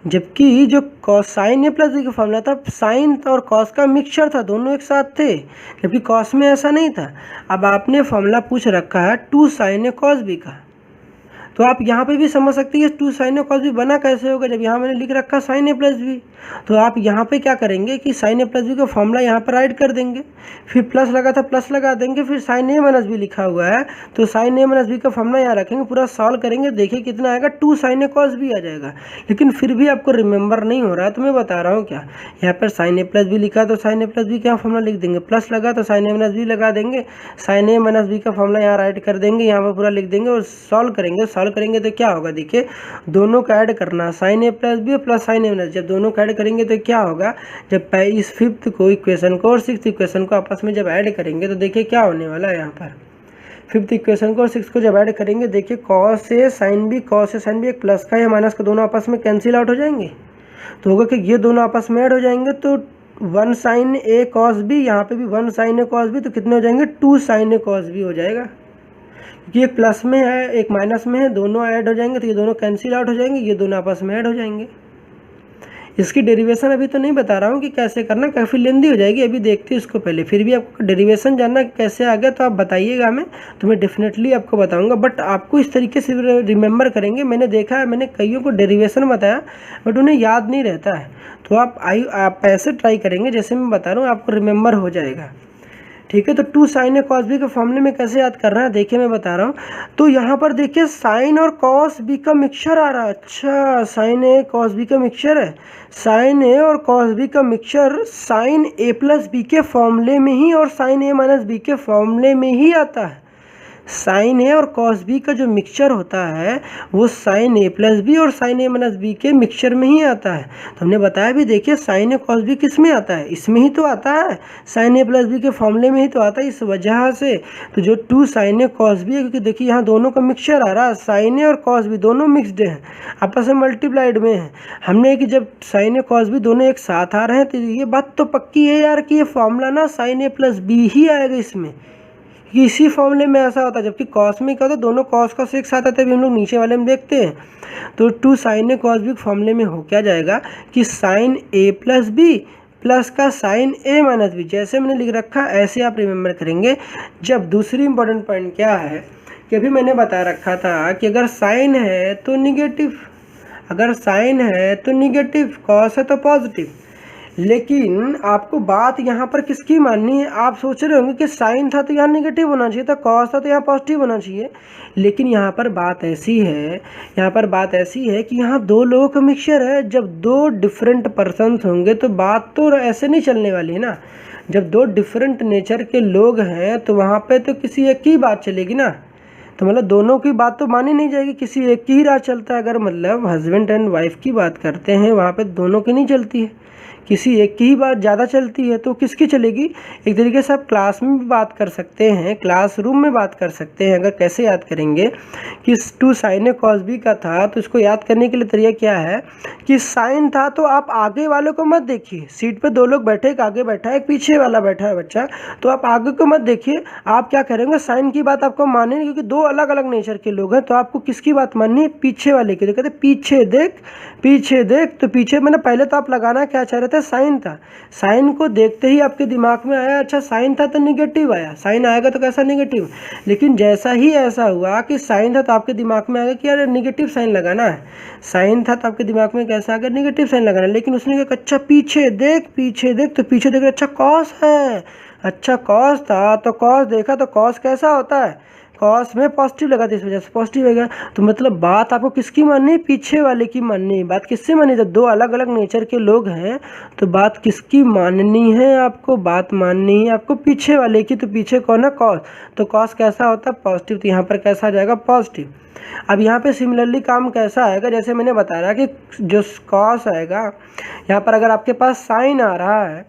जबकि जो cos sine A plus B का फॉर्मूला था, साइन और कॉस का मिक्सचर था, दोनों एक साथ थे, जबकि कॉस में ऐसा नहीं था। अब आपने फॉर्मूला पूछ रखा है 2 साइन ए कॉस बी का, तो आप यहाँ पे भी समझ सकते हैं टू साइन ए कॉस बी बना कैसे होगा, जब यहाँ मैंने लिख रखा साइन ए प्लस बी। तो आप यहाँ पे क्या करेंगे कि साइन ए प्लस बी का फॉर्मूला यहाँ पर ऐड कर देंगे, फिर प्लस लगा था प्लस लगा देंगे, फिर साइन ए माइनस बी लिखा हुआ है तो साइन ए माइनस बी का फॉर्मूला यहाँ रखेंगे, पूरा सॉल्व करेंगे, देखिए कितना आएगा, टू साइन ए कॉस बी आ जाएगा। लेकिन फिर भी आपको रिमेंबर नहीं हो रहा है तो मैं बता रहा हूँ क्या, यहाँ पर साइन ए प्लस बी लिखा तो साइन ए प्लस बी का फॉर्मूला लिख देंगे, प्लस लगा तो साइन ए माइनस बी लगा देंगे, साइन ए माइनस बी का फॉर्मूला यहाँ राइट कर देंगे, यहाँ पर पूरा लिख देंगे और सॉल्व करेंगे तो क्या होगा, देखिए दोनों का ऐड करना, sign A plus B plus sign A minus, जब दोनों का ऐड करेंगे तो क्या होगा, जब इस फिफ्थ को इक्वेशन को और सिक्स्थ इक्वेशन को आपस में जब ऐड करेंगे तो देखिए क्या होने वाला है, यहाँ पर फिफ्थ इक्वेशन को और सिक्स को जब ऐड करेंगे देखिए कॉस ए साइन बी एक प्लस का या माइनस का दोनों आपस में कैंसिल आउट हो जाएंगे, तो होगा कि ये दोनों आपस में ऐड हो जाएंगे, तो वन साइन ए कॉस बी, यहाँ पे भी वन साइन ए कॉस बी, तो कितने हो जाएंगे, टू साइन ए कॉस बी हो जाएगा, क्योंकि एक प्लस में है एक माइनस में है, दोनों ऐड हो जाएंगे तो ये दोनों कैंसिल आउट हो जाएंगे, ये दोनों आपस में ऐड हो जाएंगे। इसकी डेरिवेशन अभी तो नहीं बता रहा हूँ कि कैसे करना, काफ़ी लेंदी हो जाएगी, अभी देखते हैं इसको पहले, फिर भी आपको डेरिवेशन जानना कैसे आ गया तो आप बताइएगा हमें, तो मैं डेफिनेटली आपको बताऊंगा, बट आपको इस तरीके से रिमेंबर करेंगे, मैंने देखा है मैंने कईयों को डेरिवेशन बताया बट उन्हें याद नहीं रहता है, तो आप ऐसे ट्राई करेंगे जैसे मैं बता रहा हूँ, आपको रिमेंबर हो जाएगा, ठीक है। तो टू साइन ए कॉस बी के फॉर्मूले में कैसे याद करना है देखिए मैं बता रहा हूँ, तो यहाँ पर देखिए साइन और कॉस बी का मिक्सचर आ रहा है, अच्छा साइन ए कॉस बी का मिक्सचर है, साइन ए और कॉस बी का mixture sign A plus B के फॉर्मूले में ही और साइन ए माइनस बी के फॉर्मूले में ही आता है, साइन ए और कॉस बी का जो मिक्सचर होता है वो साइन ए प्लस बी और साइन ए माइनस बी के मिक्सचर में ही आता है, तो हमने बताया भी देखिए साइन ए कॉस बी किस में आता है, इसमें ही तो आता है, साइन ए प्लस बी के फॉर्मूले में ही तो आता है, इस वजह से तो जो टू साइन ए कॉस बी है, क्योंकि देखिए यहाँ दोनों का मिक्सचर आ रहा है, साइन ए और कॉस बी दोनों मिक्सड हैं, आपस में मल्टीप्लाइड में है, हमने कि जब साइन ए कॉस बी दोनों एक साथ आ रहे हैं तो ये बात तो पक्की है यार कि ये फॉर्मूला ना साइन ए प्लस बी ही आएगा इसमें, इसी फॉर्मूले में ऐसा होता है, जबकि कॉस में क्या होता है दोनों कॉस का एक साथ आता है, अभी हम लोग नीचे वाले में देखते हैं, तो टू साइन ए कॉस बी फॉर्मूले में हो क्या जाएगा कि sine A plus B plus का साइन ए माइनस बी, जैसे मैंने लिख रखा ऐसे आप रिमेंबर करेंगे। जब दूसरी इंपॉर्टेंट पॉइंट क्या है कि अभी मैंने बता रखा था कि अगर साइन है तो निगेटिव, अगर साइन है तो निगेटिव, कॉस है तो पॉजिटिव, लेकिन आपको बात यहाँ पर किसकी माननी है, आप सोच रहे होंगे कि साइन था तो यहाँ नेगेटिव होना चाहिए था, कॉस था तो यहाँ पॉजिटिव होना चाहिए, लेकिन यहाँ पर बात ऐसी है, यहाँ पर बात ऐसी है कि यहाँ दो लोगों का मिक्सचर है, जब दो डिफरेंट पर्सन्स होंगे तो बात तो ऐसे नहीं चलने वाली है ना, जब दो डिफरेंट नेचर के लोग हैं तो वहाँ पर तो किसी एक की बात चलेगी ना, तो मतलब दोनों की बात तो मानी नहीं जाएगी, किसी एक की ही राह चलता है, अगर मतलब हस्बैंड एंड वाइफ की बात करते हैं वहाँ पे दोनों की नहीं चलती है, किसी एक की ही बात ज़्यादा चलती है, तो किसकी चलेगी, एक तरीके से आप क्लास में भी बात कर सकते हैं, क्लासरूम में बात कर सकते हैं, अगर कैसे याद करेंगे कि टू साइन ए कॉस बी का था तो इसको याद करने के लिए तरीका क्या है कि साइन था तो आप आगे वालों को मत देखिए, सीट पे दो लोग बैठे, एक आगे बैठा है एक पीछे वाला बैठा है बच्चा, तो आप आगे को मत देखिए, आप क्या करेंगे साइन की बात आपको माननी नहीं, क्योंकि दो अलग अलग नेचर के लोग हैं, तो आपको किसकी बात माननी है, पीछे वाले की, तो कहते पीछे देख पीछे देख, तो पीछे मैंने पहले तो आप लगाना क्या चाह रहे थे, साइन था, साइन को देखते ही आपके दिमाग में आया अच्छा साइन था तो निगेटिव आया, साइन आएगा तो कैसा निगेटिव, लेकिन जैसा ही ऐसा हुआ कि साइन था तो आपके दिमाग में आ गया कि यार निगेटिव साइन लगाना है, साइन था तो आपके दिमाग में कैसा आ गया निगेटिव साइन लगाना है, लेकिन उसने कहा अच्छा पीछे देख तो पीछे देख अच्छा कॉस है, अच्छा कॉस था तो कॉस देखा तो कॉस कैसा होता है, कॉस में पॉजिटिव लगा था, इस वजह से पॉजिटिव हो गया, तो मतलब बात आपको किसकी माननी है, पीछे वाले की माननी है, बात किससे माननी है, जब दो अलग अलग नेचर के लोग हैं तो बात किसकी माननी है, आपको बात माननी है आपको पीछे वाले की, तो पीछे कौन है कॉस, तो कॉस कैसा होता है पॉजिटिव, तो यहाँ पर कैसा आ जाएगा पॉजिटिव। अब यहाँ पे सिमिलरली काम कैसा आएगा, जैसे मैंने बताया कि जो कॉस आएगा यहाँ पर अगर आपके पास साइन आ रहा है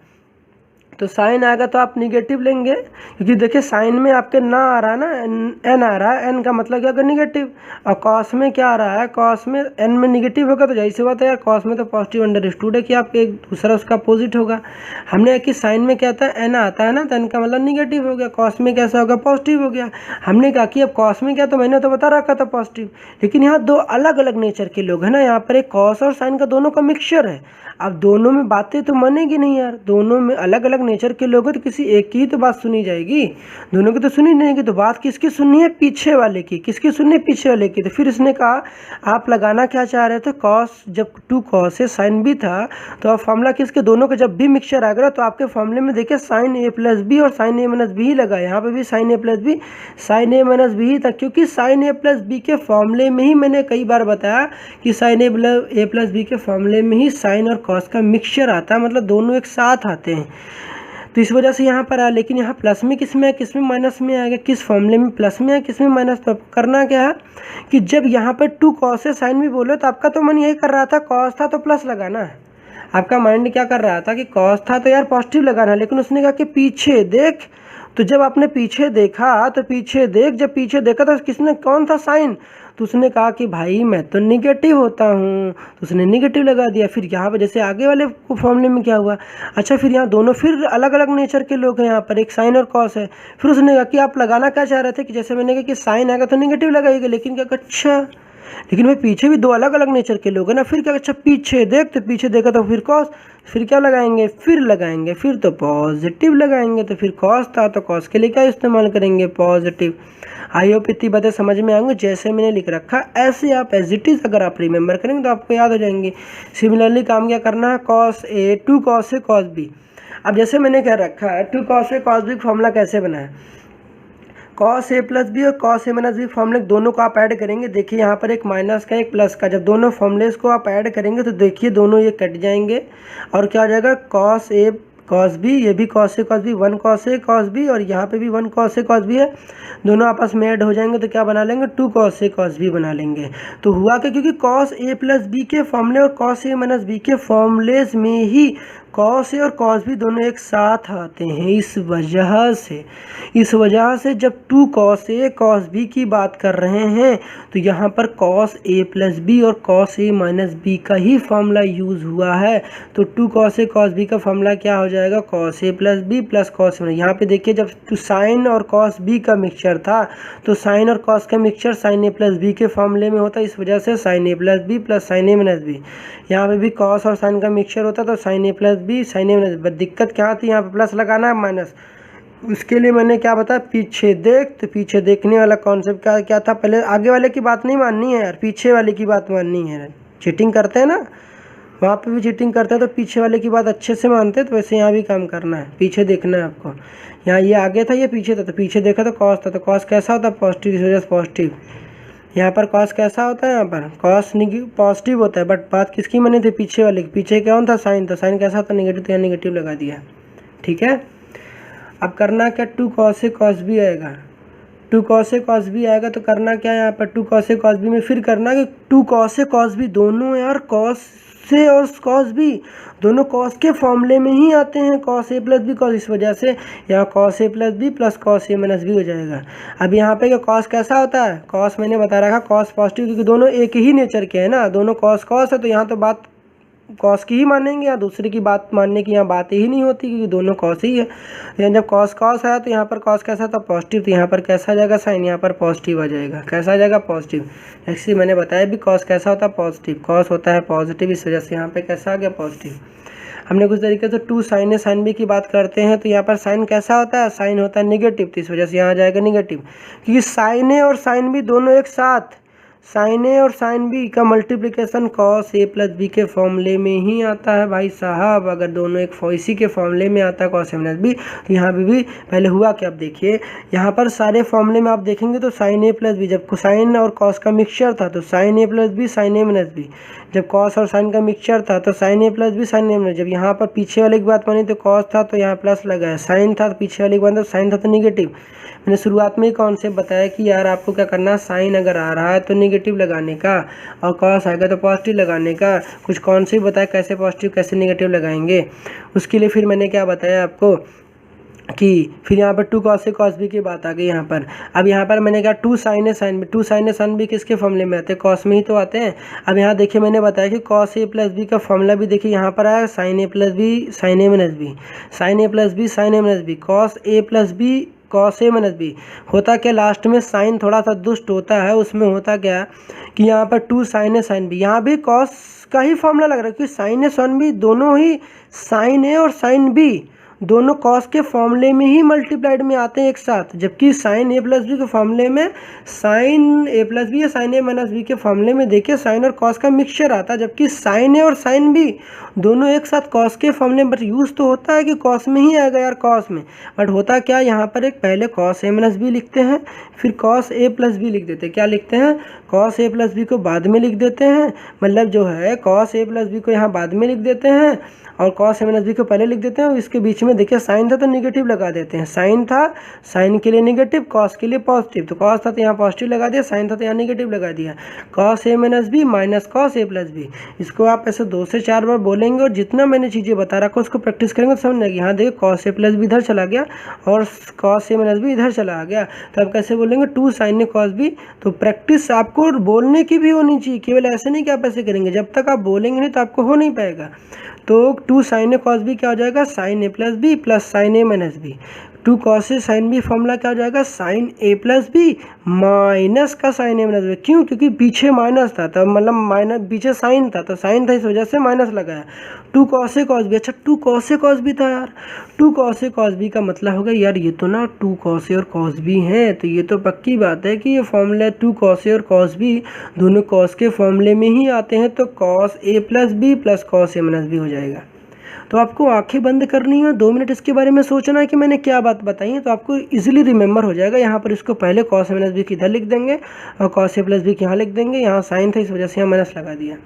तो साइन आएगा तो आप निगेटिव लेंगे, क्योंकि देखिए साइन में आपके ना आ रहा है ना, एन आ रहा है, एन का मतलब क्या होगा निगेटिव, और कॉस में क्या आ रहा है, कॉस में एन में निगेटिव होगा तो जैसे बात है यार कॉस में तो पॉजिटिव अंडरस्टूड है कि आप एक दूसरा उसका अपोजिट होगा, हमने कि साइन में क्या आता है एन आता है ना, तो एन का मतलब निगेटिव हो गया, कॉस में कैसा होगा पॉजिटिव हो गया, हमने कहा कि अब कॉस में क्या, तो मैंने तो बता रखा था पॉजिटिव, लेकिन यहाँ दो अलग अलग नेचर के लोग हैं ना, यहाँ पर एक कॉस और साइन का दोनों का मिक्सचर है, अब दोनों में बातें तो मानेगी नहीं यार, दोनों में अलग अलग नेचर के लोग हैं तो किसी एक की ही तो बात सुनी जाएगी, दोनों की तो सुनी नहीं जाएगी। तो बात किसकी सुननी है? पीछे वाले की। किसकी सुननी है? पीछे वाले की। तो फिर इसने कहा आप लगाना क्या चाह रहे थे? कॉस, जब 2 कॉस है साइन बी था तो आप फॉर्मूला किसके, दोनों का जब भी मिक्सचर आएगा तो आपके फॉर्मूले में देखिए साइन ए प्लस बी और साइन ए माइनस बी ही लगा। यहाँ पे भी sign A plus B, sign A minus B ही था, क्योंकि साइन ए प्लस बी के फॉर्मूले में ही मैंने कई बार बताया कि साइन ए प्लस बी के फॉर्मूले में ही साइन और कॉस का मिक्सचर आता है, मतलब दोनों एक साथ आते हैं। तो इस वजह से यहाँ पर आया। लेकिन यहाँ प्लस में किस में है, किस में माइनस में आएगा, किस फॉर्मूले में प्लस में है, किस में माइनस। तो करना क्या है कि जब यहाँ पर 2 कॉस है साइन भी बोलो तो आपका तो मन यही कर रहा था कॉस था तो प्लस लगाना है। आपका माइंड क्या कर रहा था कि कॉस था तो यार पॉजिटिव लगाना है, लेकिन उसने कहा कि पीछे देख। तो जब आपने पीछे देखा तो पीछे देख, जब पीछे देखा तो किसने, कौन था? साइन। तो उसने कहा कि भाई मैं तो निगेटिव होता हूँ, तो उसने निगेटिव लगा दिया। फिर यहाँ पर जैसे आगे वाले फॉर्मूले में क्या हुआ, अच्छा फिर यहाँ दोनों फिर अलग अलग नेचर के लोग हैं, यहाँ पर एक साइन और कॉस है। फिर उसने कहा कि आप लगाना क्या चाह रहे थे, कि जैसे मैंने कहा कि साइन आएगा तो निगेटिव लगाइएगा, लेकिन क्या, अच्छा लेकिन भाई पीछे भी 2 अलग अलग नेचर के लोग हैं ना। फिर क्या, अच्छा पीछे देख, तो पीछे देखा तो फिर कॉस, फिर क्या लगाएंगे, फिर तो पॉजिटिव लगाएंगे। तो फिर कॉस था तो कॉस के लिए क्या इस्तेमाल करेंगे, पॉजिटिव। आई होप इतनी बातें समझ में आएंगे। जैसे मैंने लिख रखा ऐसे आप एज इट इज़ अगर आप रिमेंबर करेंगे तो आपको याद हो जाएंगे। सिमिलरली काम क्या करना है, cos A 2 cos A cos B. अब जैसे मैंने कह रखा है 2 cos A cos B formula कैसे बना है, कॉस ए प्लस बी और कॉस ए माइनस बी फॉर्मूले दोनों को आप ऐड करेंगे। देखिए यहाँ पर एक माइनस का एक प्लस का, जब दोनों फॉर्मूलेस को आप ऐड करेंगे तो देखिए दोनों ये कट जाएंगे और क्या हो जाएगा, कॉस ए कॉस बी, ये भी cos A cos B, 1 cos A cos B, और यहाँ पे भी 1 कॉस ए कॉस बी है, दोनों आपस में ऐड हो जाएंगे तो क्या बना लेंगे, 2 कॉस ए कॉस बी बना लेंगे। तो हुआ क्या, क्योंकि कॉस ए प्लस बी के फॉर्मूले और कॉस ए माइनस बी के फॉर्मूलेस में ही कॉस ए और कॉस बी दोनों एक साथ आते हैं। इस वजह से जब 2 कॉस ए कॉस बी की बात कर रहे हैं तो यहाँ पर कॉस ए प्लस बी और कॉस ए माइनस बी का ही फॉर्मूला यूज़ हुआ है। तो 2 कॉस ए कॉस बी का फॉर्मूला क्या हो जाएगा, cos A plus B plus cos A. यहाँ पे देखिए जब साइन और कॉस बी का मिक्सचर था तो साइन और कॉस का mixture sign A plus B के फॉर्मूले में होता है, इस वजह से sign A plus B plus sign A minus B. यहाँ पे भी कॉस और साइन का मिक्सचर होता तो sine A plus B sign A minus B. दिक्कत क्या थी, यहाँ पे प्लस लगाना है माइनस, उसके लिए मैंने क्या बताया, पीछे देख। तो पीछे देखने वाला कॉन्सेप्ट क्या था, पहले आगे वाले की बात नहीं माननी है यार, पीछे वाले की बात माननी है। चीटिंग करते हैं ना, वहाँ पे भी चीटिंग करते हैं तो पीछे वाले की बात अच्छे से मानते हैं, तो वैसे यहाँ भी काम करना है, पीछे देखना है आपको। यहाँ ये आगे था, ये पीछे था, तो पीछे देखा तो कॉस था, तो कॉस कैसा होता है, पॉजिटिव, इस वजह से पॉजिटिव। यहाँ पर कॉस कैसा होता है, यहाँ पर कॉस पॉजिटिव होता है, बट बात किसकी मानी थी, पीछे वाले की। पीछे क्या था, साइन, तो साइन कैसा था, निगेटिव, तो यहाँ निगेटिव लगा दिया। ठीक है, अब करना क्या, 2 कॉस ए कॉस बी आएगा, 2 कॉस ए कॉस बी आएगा तो करना क्या, यहाँ पर 2 कॉस ए कॉस बी में फिर करना कि 2 कॉस ए कॉस बी दोनों यार कॉस से और कॉस बी दोनों कॉस के फॉर्मूले में ही आते हैं, cos A plus B cos, इस वजह से यहाँ cos A plus B plus cos A minus B हो जाएगा। अब यहाँ पे कॉस कैसा होता है, कॉस मैंने बता रखा कॉस पॉजिटिव, क्योंकि दोनों एक ही नेचर के हैं ना, दोनों कॉस कॉस है, तो यहाँ तो बात कॉस की ही मानेंगे, या दूसरे की बात मानने की यहाँ बात ही नहीं होती, क्योंकि दोनों कॉस ही है। तो जब कॉस कॉस आया तो यहाँ पर कॉस कैसा था, पॉजिटिव, तो यहाँ पर कैसा आ जाएगा, साइन यहाँ पर पॉजिटिव आ जाएगा। कैसा आ जाएगा, पॉजिटिव। एक्चुअली मैंने बताया भी कॉस कैसा होता है, पॉजिटिव, कॉस होता है पॉजिटिव, इस वजह से यहाँ पर कैसा आ गया, पॉजिटिव। हमने कुछ तरीके से 2 साइन ए साइन बी की बात करते हैं तो यहाँ पर साइन कैसा होता है, साइन होता है निगेटिव, तो इस वजह से यहाँ आ जाएगा निगेटिव, क्योंकि साइन ए और साइन बी दोनों एक साथ, साइन ए और साइन बी का multiplication cos A plus B के फॉर्मूले में ही आता है भाई साहब। अगर दोनों एक इसी के फॉर्मूले में आता है कॉस ए माइनस बी, तो यहाँ पे भी पहले हुआ कि अब देखिए यहाँ पर सारे फॉर्मूले में आप देखेंगे तो साइन ए प्लस बी, जब साइन और कॉस का मिक्सचर था तो sine A plus B sign A minus B, जब कॉस और साइन का मिक्सचर था तो sine A plus B sign A minus, जब यहाँ पर पीछे वाले की बात मानी तो कॉस था तो यहाँ प्लस लगाया, साइन था तो पीछे वाले की बात तो साइन था तो निगेटिव। मैंने शुरुआत में ही कॉन्सेप्ट बताया कि यार आपको क्या करना है, साइन अगर आ रहा है तो नेगेटिव लगाने का और कॉस आएगा तो पॉजिटिव लगाने का। कुछ कॉन्सेप्ट बताया कैसे पॉजिटिव कैसे नेगेटिव लगाएंगे, उसके लिए फिर मैंने क्या बताया आपको कि फिर यहाँ पर 2 कॉस ए कॉस बी की बात आ गई यहाँ पर। अब यहाँ पर मैंने कहा 2 साइन ए साइन बी, 2 साइन ए साइन बी किसके फॉर्मूले में आते हैं, कॉस में ही तो आते हैं। अब यहाँ देखिए मैंने बताया कि कॉस ए प्लस बी का फॉर्मूला भी देखिए यहाँ पर आया, sign A plus B sign A minus B, sign A plus B sign A minus B, cos A plus B cos A minus B. होता क्या, लास्ट में साइन थोड़ा सा दुष्ट होता है, उसमें होता क्या कि यहाँ पर 2 साइन ए साइन बी, यहाँ भी कॉस का ही फॉर्मूला लग रहा है, क्योंकि साइन ए साइन बी दोनों ही, साइन ए और साइन बी दोनों कॉस के फॉर्मूले में ही मल्टीप्लाइड में आते हैं एक साथ, जबकि साइन ए प्लस बी के फॉर्मूले में साइन ए प्लस बी या साइन ए माइनस बी के फॉर्मूले में देखिए साइन और कॉस का मिक्सचर आता है, जबकि साइन ए और साइन बी दोनों एक साथ कॉस के फॉर्मूले में, बट यूज़ तो होता है कि कॉस में ही आएगा यार कॉस में, बट होता क्या यहाँ पर एक पहले कॉस ए माइनस बी लिखते हैं फिर कॉस ए प्लस बी लिख देते हैं। क्या लिखते हैं? कॉस ए प्लस बी को बाद में लिख देते हैं, मतलब जो है कॉस ए प्लस बी को यहाँ बाद में लिख देते हैं और कॉस ए माइनस बी को पहले लिख देते हैं, और इसके बीच में देखिए साइन था तो निगेटिव लगा देते हैं। साइन था, साइन के लिए निगेटिव, कॉस के लिए पॉजिटिव, तो कॉस था तो यहाँ पॉजिटिव लगा दिया, साइन था तो यहाँ निगेटिव लगा दिया। Cos A minus B minus cos A plus B, इसको आप ऐसे 2 से 4 बार बोलेंगे और जितना मैंने चीज़ें बता रखा उसको प्रैक्टिस करेंगे तो समझ आएगी। यहाँ देखिए कॉस ए प्लस बी इधर चला गया और कॉस ए माइनस बी इधर चला गया, तो आप कैसे बोलेंगे 2 साइन ए कॉस बी। तो प्रैक्टिस आपको बोलने की भी होनी चाहिए, केवल ऐसे नहीं कि आप ऐसे करेंगे, जब तक आप बोलेंगे नहीं तो आपको हो नहीं पाएगा। तो 2 साइन ए कॉस बी क्या हो जाएगा? Sign A plus B plus sign A minus B. 2 cos A sine B formula क्या हो जाएगा? Sign A plus B minus का साइन ए माइनस बी। क्यों? क्योंकि पीछे माइनस था, तब मतलब माइनस पीछे साइन था तो साइन था, इस वजह से माइनस लगाया। 2 कॉस ए कॉस बी, अच्छा 2 कॉस ए कॉस बी था यार। 2 कॉस ए कॉस बी का मतलब होगा यार ये तो ना 2 कॉस ए और कॉस बी हैं, तो ये तो पक्की बात है कि ये फॉर्मूला 2 कॉस ए और कॉस बी दोनों कॉस के फॉर्मूले में ही आते हैं, तो cos A plus B plus cos A minus B हो जाएगा। तो आपको आंखें बंद करनी है, 2 मिनट इसके बारे में सोचना है कि मैंने क्या बात बताई है, तो आपको इजीली रिमेंबर हो जाएगा। यहाँ पर इसको पहले कॉस ए माइनस बी इधर लिख देंगे और कॉस ए प्लस बी यहाँ लिख देंगे, यहाँ साइन था इस वजह से यहाँ माइनस लगा दिया।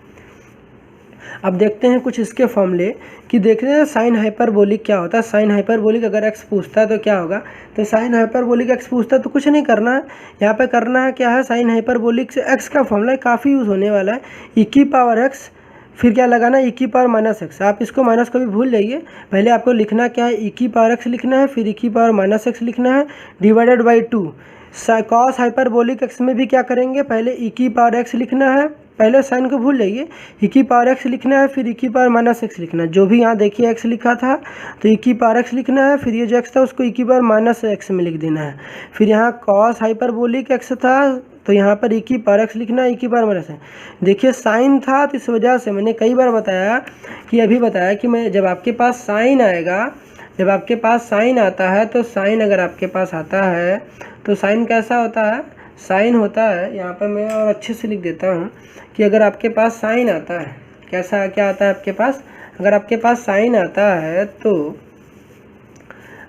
अब देखते हैं कुछ इसके फॉर्मूले कि देखते हैं साइन हाइपरबोलिक क्या होता है। साइन हाइपरबोलिक अगर एक्स पूछता है तो क्या होगा, तो साइन हाइपरबोलिक एक्स पूछता है तो कुछ नहीं करना है, यहाँ पे करना है क्या है, साइन हाइपरबोलिक से एक्स का फॉर्मूला काफ़ी यूज़ होने वाला है, ई की पावर एक्स, फिर क्या लगाना है ई की पावर माइनस एक्स। आप इसको माइनस को भी भूल जाइए, पहले आपको लिखना क्या है, ई की पावर एक्स लिखना है, फिर ई की पावर माइनस एक्स लिखना है divided by 2। Cos hyperbolic x में भी क्या करेंगे, पहले ई की पावर एक्स लिखना है, पहले साइन को भूल जाइए, ई की पावर एक्स लिखना है, फिर ई की पावर माइनस एक्स लिखना है। जो भी यहाँ देखिए एक्स लिखा था तो ई की पावर एक्स लिखना है, फिर ये जो एक्स था उसको ई की पावर माइनस एक्स में लिख देना है। फिर यहाँ कॉस हाइपरबोलिक एक्स था तो यहाँ पर ई की पावर एक्स लिखना है, ई की पावर माइनस है। देखिए साइन था तो इस वजह से मैंने कई बार बताया कि अभी बताया कि मैं जब आपके पास साइन आएगा, जब आपके पास साइन आता है तो साइन अगर आपके पास आता है तो साइन कैसा होता है, साइन होता है, यहाँ पर मैं और अच्छे से लिख देता हूँ कि अगर आपके पास साइन आता है, कैसा क्या आता है आपके पास, अगर आपके पास साइन आता है तो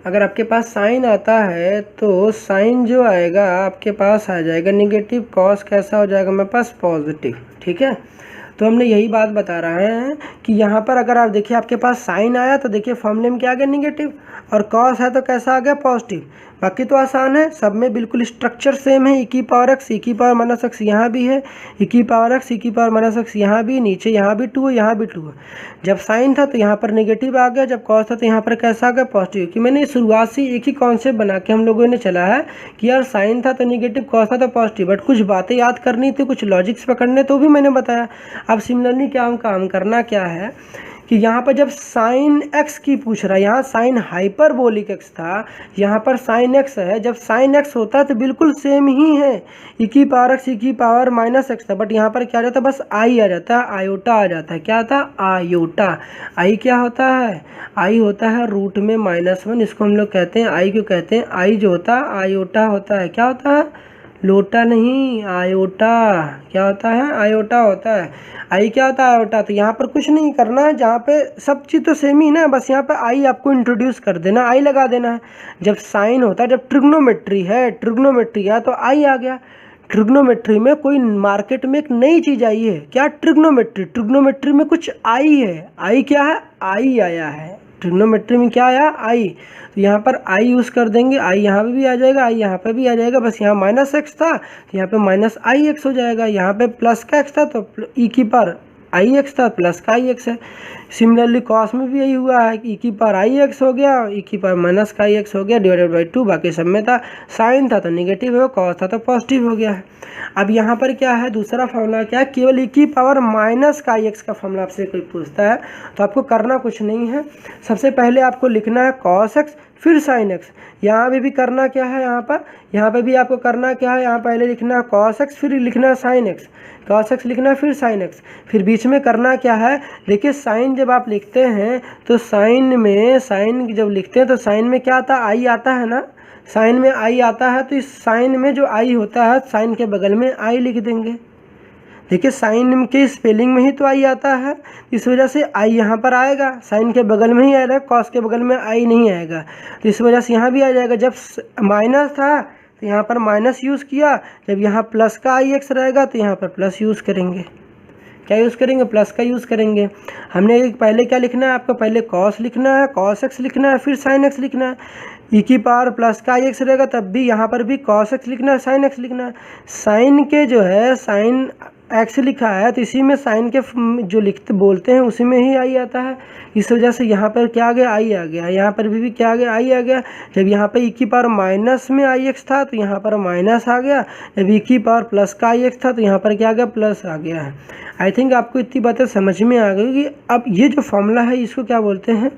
अगर आपके पास साइन आता है तो साइन जो आएगा आपके पास आ जाएगा निगेटिव, कॉस कैसा हो जाएगा मेरे पास पॉजिटिव। ठीक है, तो हमने यही बात बता रहे हैं कि यहाँ पर अगर आप देखिए आपके पास साइन आया तो देखिए फॉर्मूले में क्या आ गया निगेटिव, और कॉस है तो कैसा आ गया पॉजिटिव। बाकी तो आसान है, सब में बिल्कुल स्ट्रक्चर सेम है, ई की पावर एक्स, ई की पावर माइनस एक्स यहाँ भी है, ई की पावर एक्स, ई की पावर माइनस एक्स यहाँ भी, नीचे यहाँ भी 2 है, यहाँ भी 2 है। जब साइन था तो यहाँ पर नेगेटिव आ गया, जब कॉस था तो यहाँ पर कैसा आ गया पॉजिटिव। कि मैंने शुरुआत से एक ही कॉन्सेप्ट बना के हम लोगों ने चला है कि यार साइन था तो नेगेटिव, कॉस था तो पॉजिटिव, बट कुछ बातें याद करनी थी, कुछ लॉजिक्स पकड़ने, तो भी मैंने बताया। अब सिमिलरली क्या हम काम करना क्या है कि यहाँ पर जब साइन एक्स की पूछ रहा है, यहाँ साइन हाइपरबोलिक एक्स था, यहाँ पर साइन एक्स है, जब साइन एक्स होता है तो बिल्कुल सेम ही है, ई की पावर एक्स ई की पावर माइनस एक्स था, बट यहाँ पर क्या आ जाता है, बस आई आ जाता है, आयोटा आ जाता है। क्या था? आयोटा। आई क्या होता है? आई होता है रूट में -1, इसको हम लोग कहते हैं आई, क्यों कहते हैं, आई जो होता है आयोटा होता है। क्या होता है? लोटा नहीं, आयोटा। क्या होता है? आयोटा होता है। आई क्या होता है? आयोटा। तो यहाँ पर कुछ नहीं करना है, जहाँ पे सब चीज़ तो सेम ही ना, बस यहाँ पे आई आपको इंट्रोड्यूस कर देना, आई लगा देना है। जब साइन होता है, जब ट्रिग्नोमेट्री है, ट्रिग्नोमेट्री है तो आई आ गया। ट्रिग्नोमेट्री में कोई मार्केट में एक नई चीज़ आई है, क्या? ट्रिग्नोमेट्री। ट्रिग्नोमेट्री में कुछ आई है, आई क्या है? आई आया है। ट्रिग्नोमेट्री में क्या आया? आई। तो यहाँ पर आई यूज़ कर देंगे, आई यहाँ पे भी आ जाएगा, आई यहाँ पे भी आ जाएगा, बस यहाँ माइनस एक्स था तो यहाँ पे माइनस आई एक्स हो जाएगा, यहाँ पे प्लस का एक्स था तो ई की पावर आई एक्स था, प्लस का आई एक्स है। सिमिलरली कॉस में भी यही हुआ है कि ई की पावर आई एक्स हो गया, ई की पावर माइनस का आई एक्स हो गया डिवाइडेड बाई 2, बाकी सब में था साइन था तो निगेटिव हो, कॉस था तो पॉजिटिव हो गया है। अब यहाँ पर क्या है, दूसरा फॉर्मूला क्या है, केवल e की पावर माइनस का x का फॉर्मूला आपसे कोई पूछता है तो आपको करना कुछ नहीं है। सबसे पहले आपको लिखना है cos x फिर sin x। यहाँ पे भी करना क्या है, यहाँ पे भी आपको करना क्या है, यहाँ पहले लिखना है cos x फिर लिखना है sin x, cos x लिखना है फिर sin x, फिर बीच में करना क्या है, देखिए साइन जब आप लिखते हैं तो साइन जब लिखते हैं तो साइन में क्या आता है, i आता है ना, साइन में i आता है, तो इस साइन में जो i होता है साइन के बगल में i लिख देंगे। देखिए साइन के स्पेलिंग में ही तो आई आता है, इस वजह से आई यहाँ पर आएगा, साइन के बगल में ही आएगा, कॉस के बगल में आई नहीं आएगा, तो इस वजह से यहाँ भी आ जाएगा। जब माइनस था तो यहाँ पर माइनस यूज़ किया, जब यहाँ प्लस का आई एक्स रहेगा तो यहाँ पर प्लस यूज़ करेंगे। क्या यूज़ करेंगे, प्लस का यूज़ करेंगे। हमने पहले क्या लिखना है, आपको पहले कॉस लिखना है, कॉस एक्स लिखना है, फिर साइन एक्स लिखना है। ई की पावर प्लस का आई एक्स रहेगा तब भी यहाँ पर भी कॉस एक्स लिखना है, साइन एक्स लिखना है। साइन के जो है साइन एक्स लिखा है तो इसी में साइन के जो बोलते हैं उसी में ही आई आता है, इस वजह से यहाँ पर क्या आ गया, आई आ गया। यहाँ पर भी क्या आ गया, आई आ गया। जब यहाँ पर ई की पावर माइनस में आई एक्स था तो यहाँ पर माइनस आ गया, जब ई की पावर प्लस का आई एक्स था तो यहाँ पर क्या आ गया, प्लस आ गया है। आई थिंक आपको इतनी बातें समझ में आ गई कि अब ये जो फॉर्मूला है इसको क्या बोलते हैं,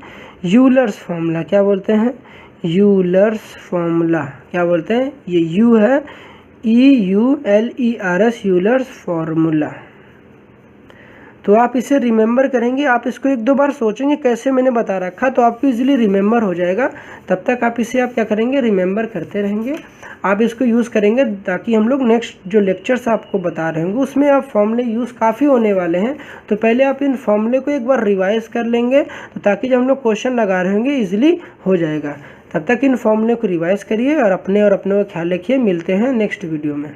यूलर्स फॉर्मूला। क्या बोलते हैं, यूलर्स फॉर्मूला। क्या बोलते हैं, ये यू है, EULERS, यूलर्स फॉर्मूला। तो आप इसे रिमेंबर करेंगे, आप इसको एक दो बार सोचेंगे कैसे मैंने बता रखा तो आपको इजीली रिमेंबर हो जाएगा। तब तक आप इसे क्या करेंगे, रिमेंबर करते रहेंगे, आप इसको यूज़ करेंगे ताकि हम लोग नेक्स्ट जो लेक्चर्स आपको बता रहे होंगे उसमें आप फॉर्मूले यूज़ काफ़ी होने वाले हैं। तो पहले आप इन फॉर्मूले को एक बार रिवाइज कर लेंगे तो ताकि जब हम लोग क्वेश्चन लगा रहे होंगे ईजिली हो जाएगा। तब तक इन फॉर्मूले को रिवाइज करिए और अपने को ख्याल रखिए। मिलते हैं नेक्स्ट वीडियो में।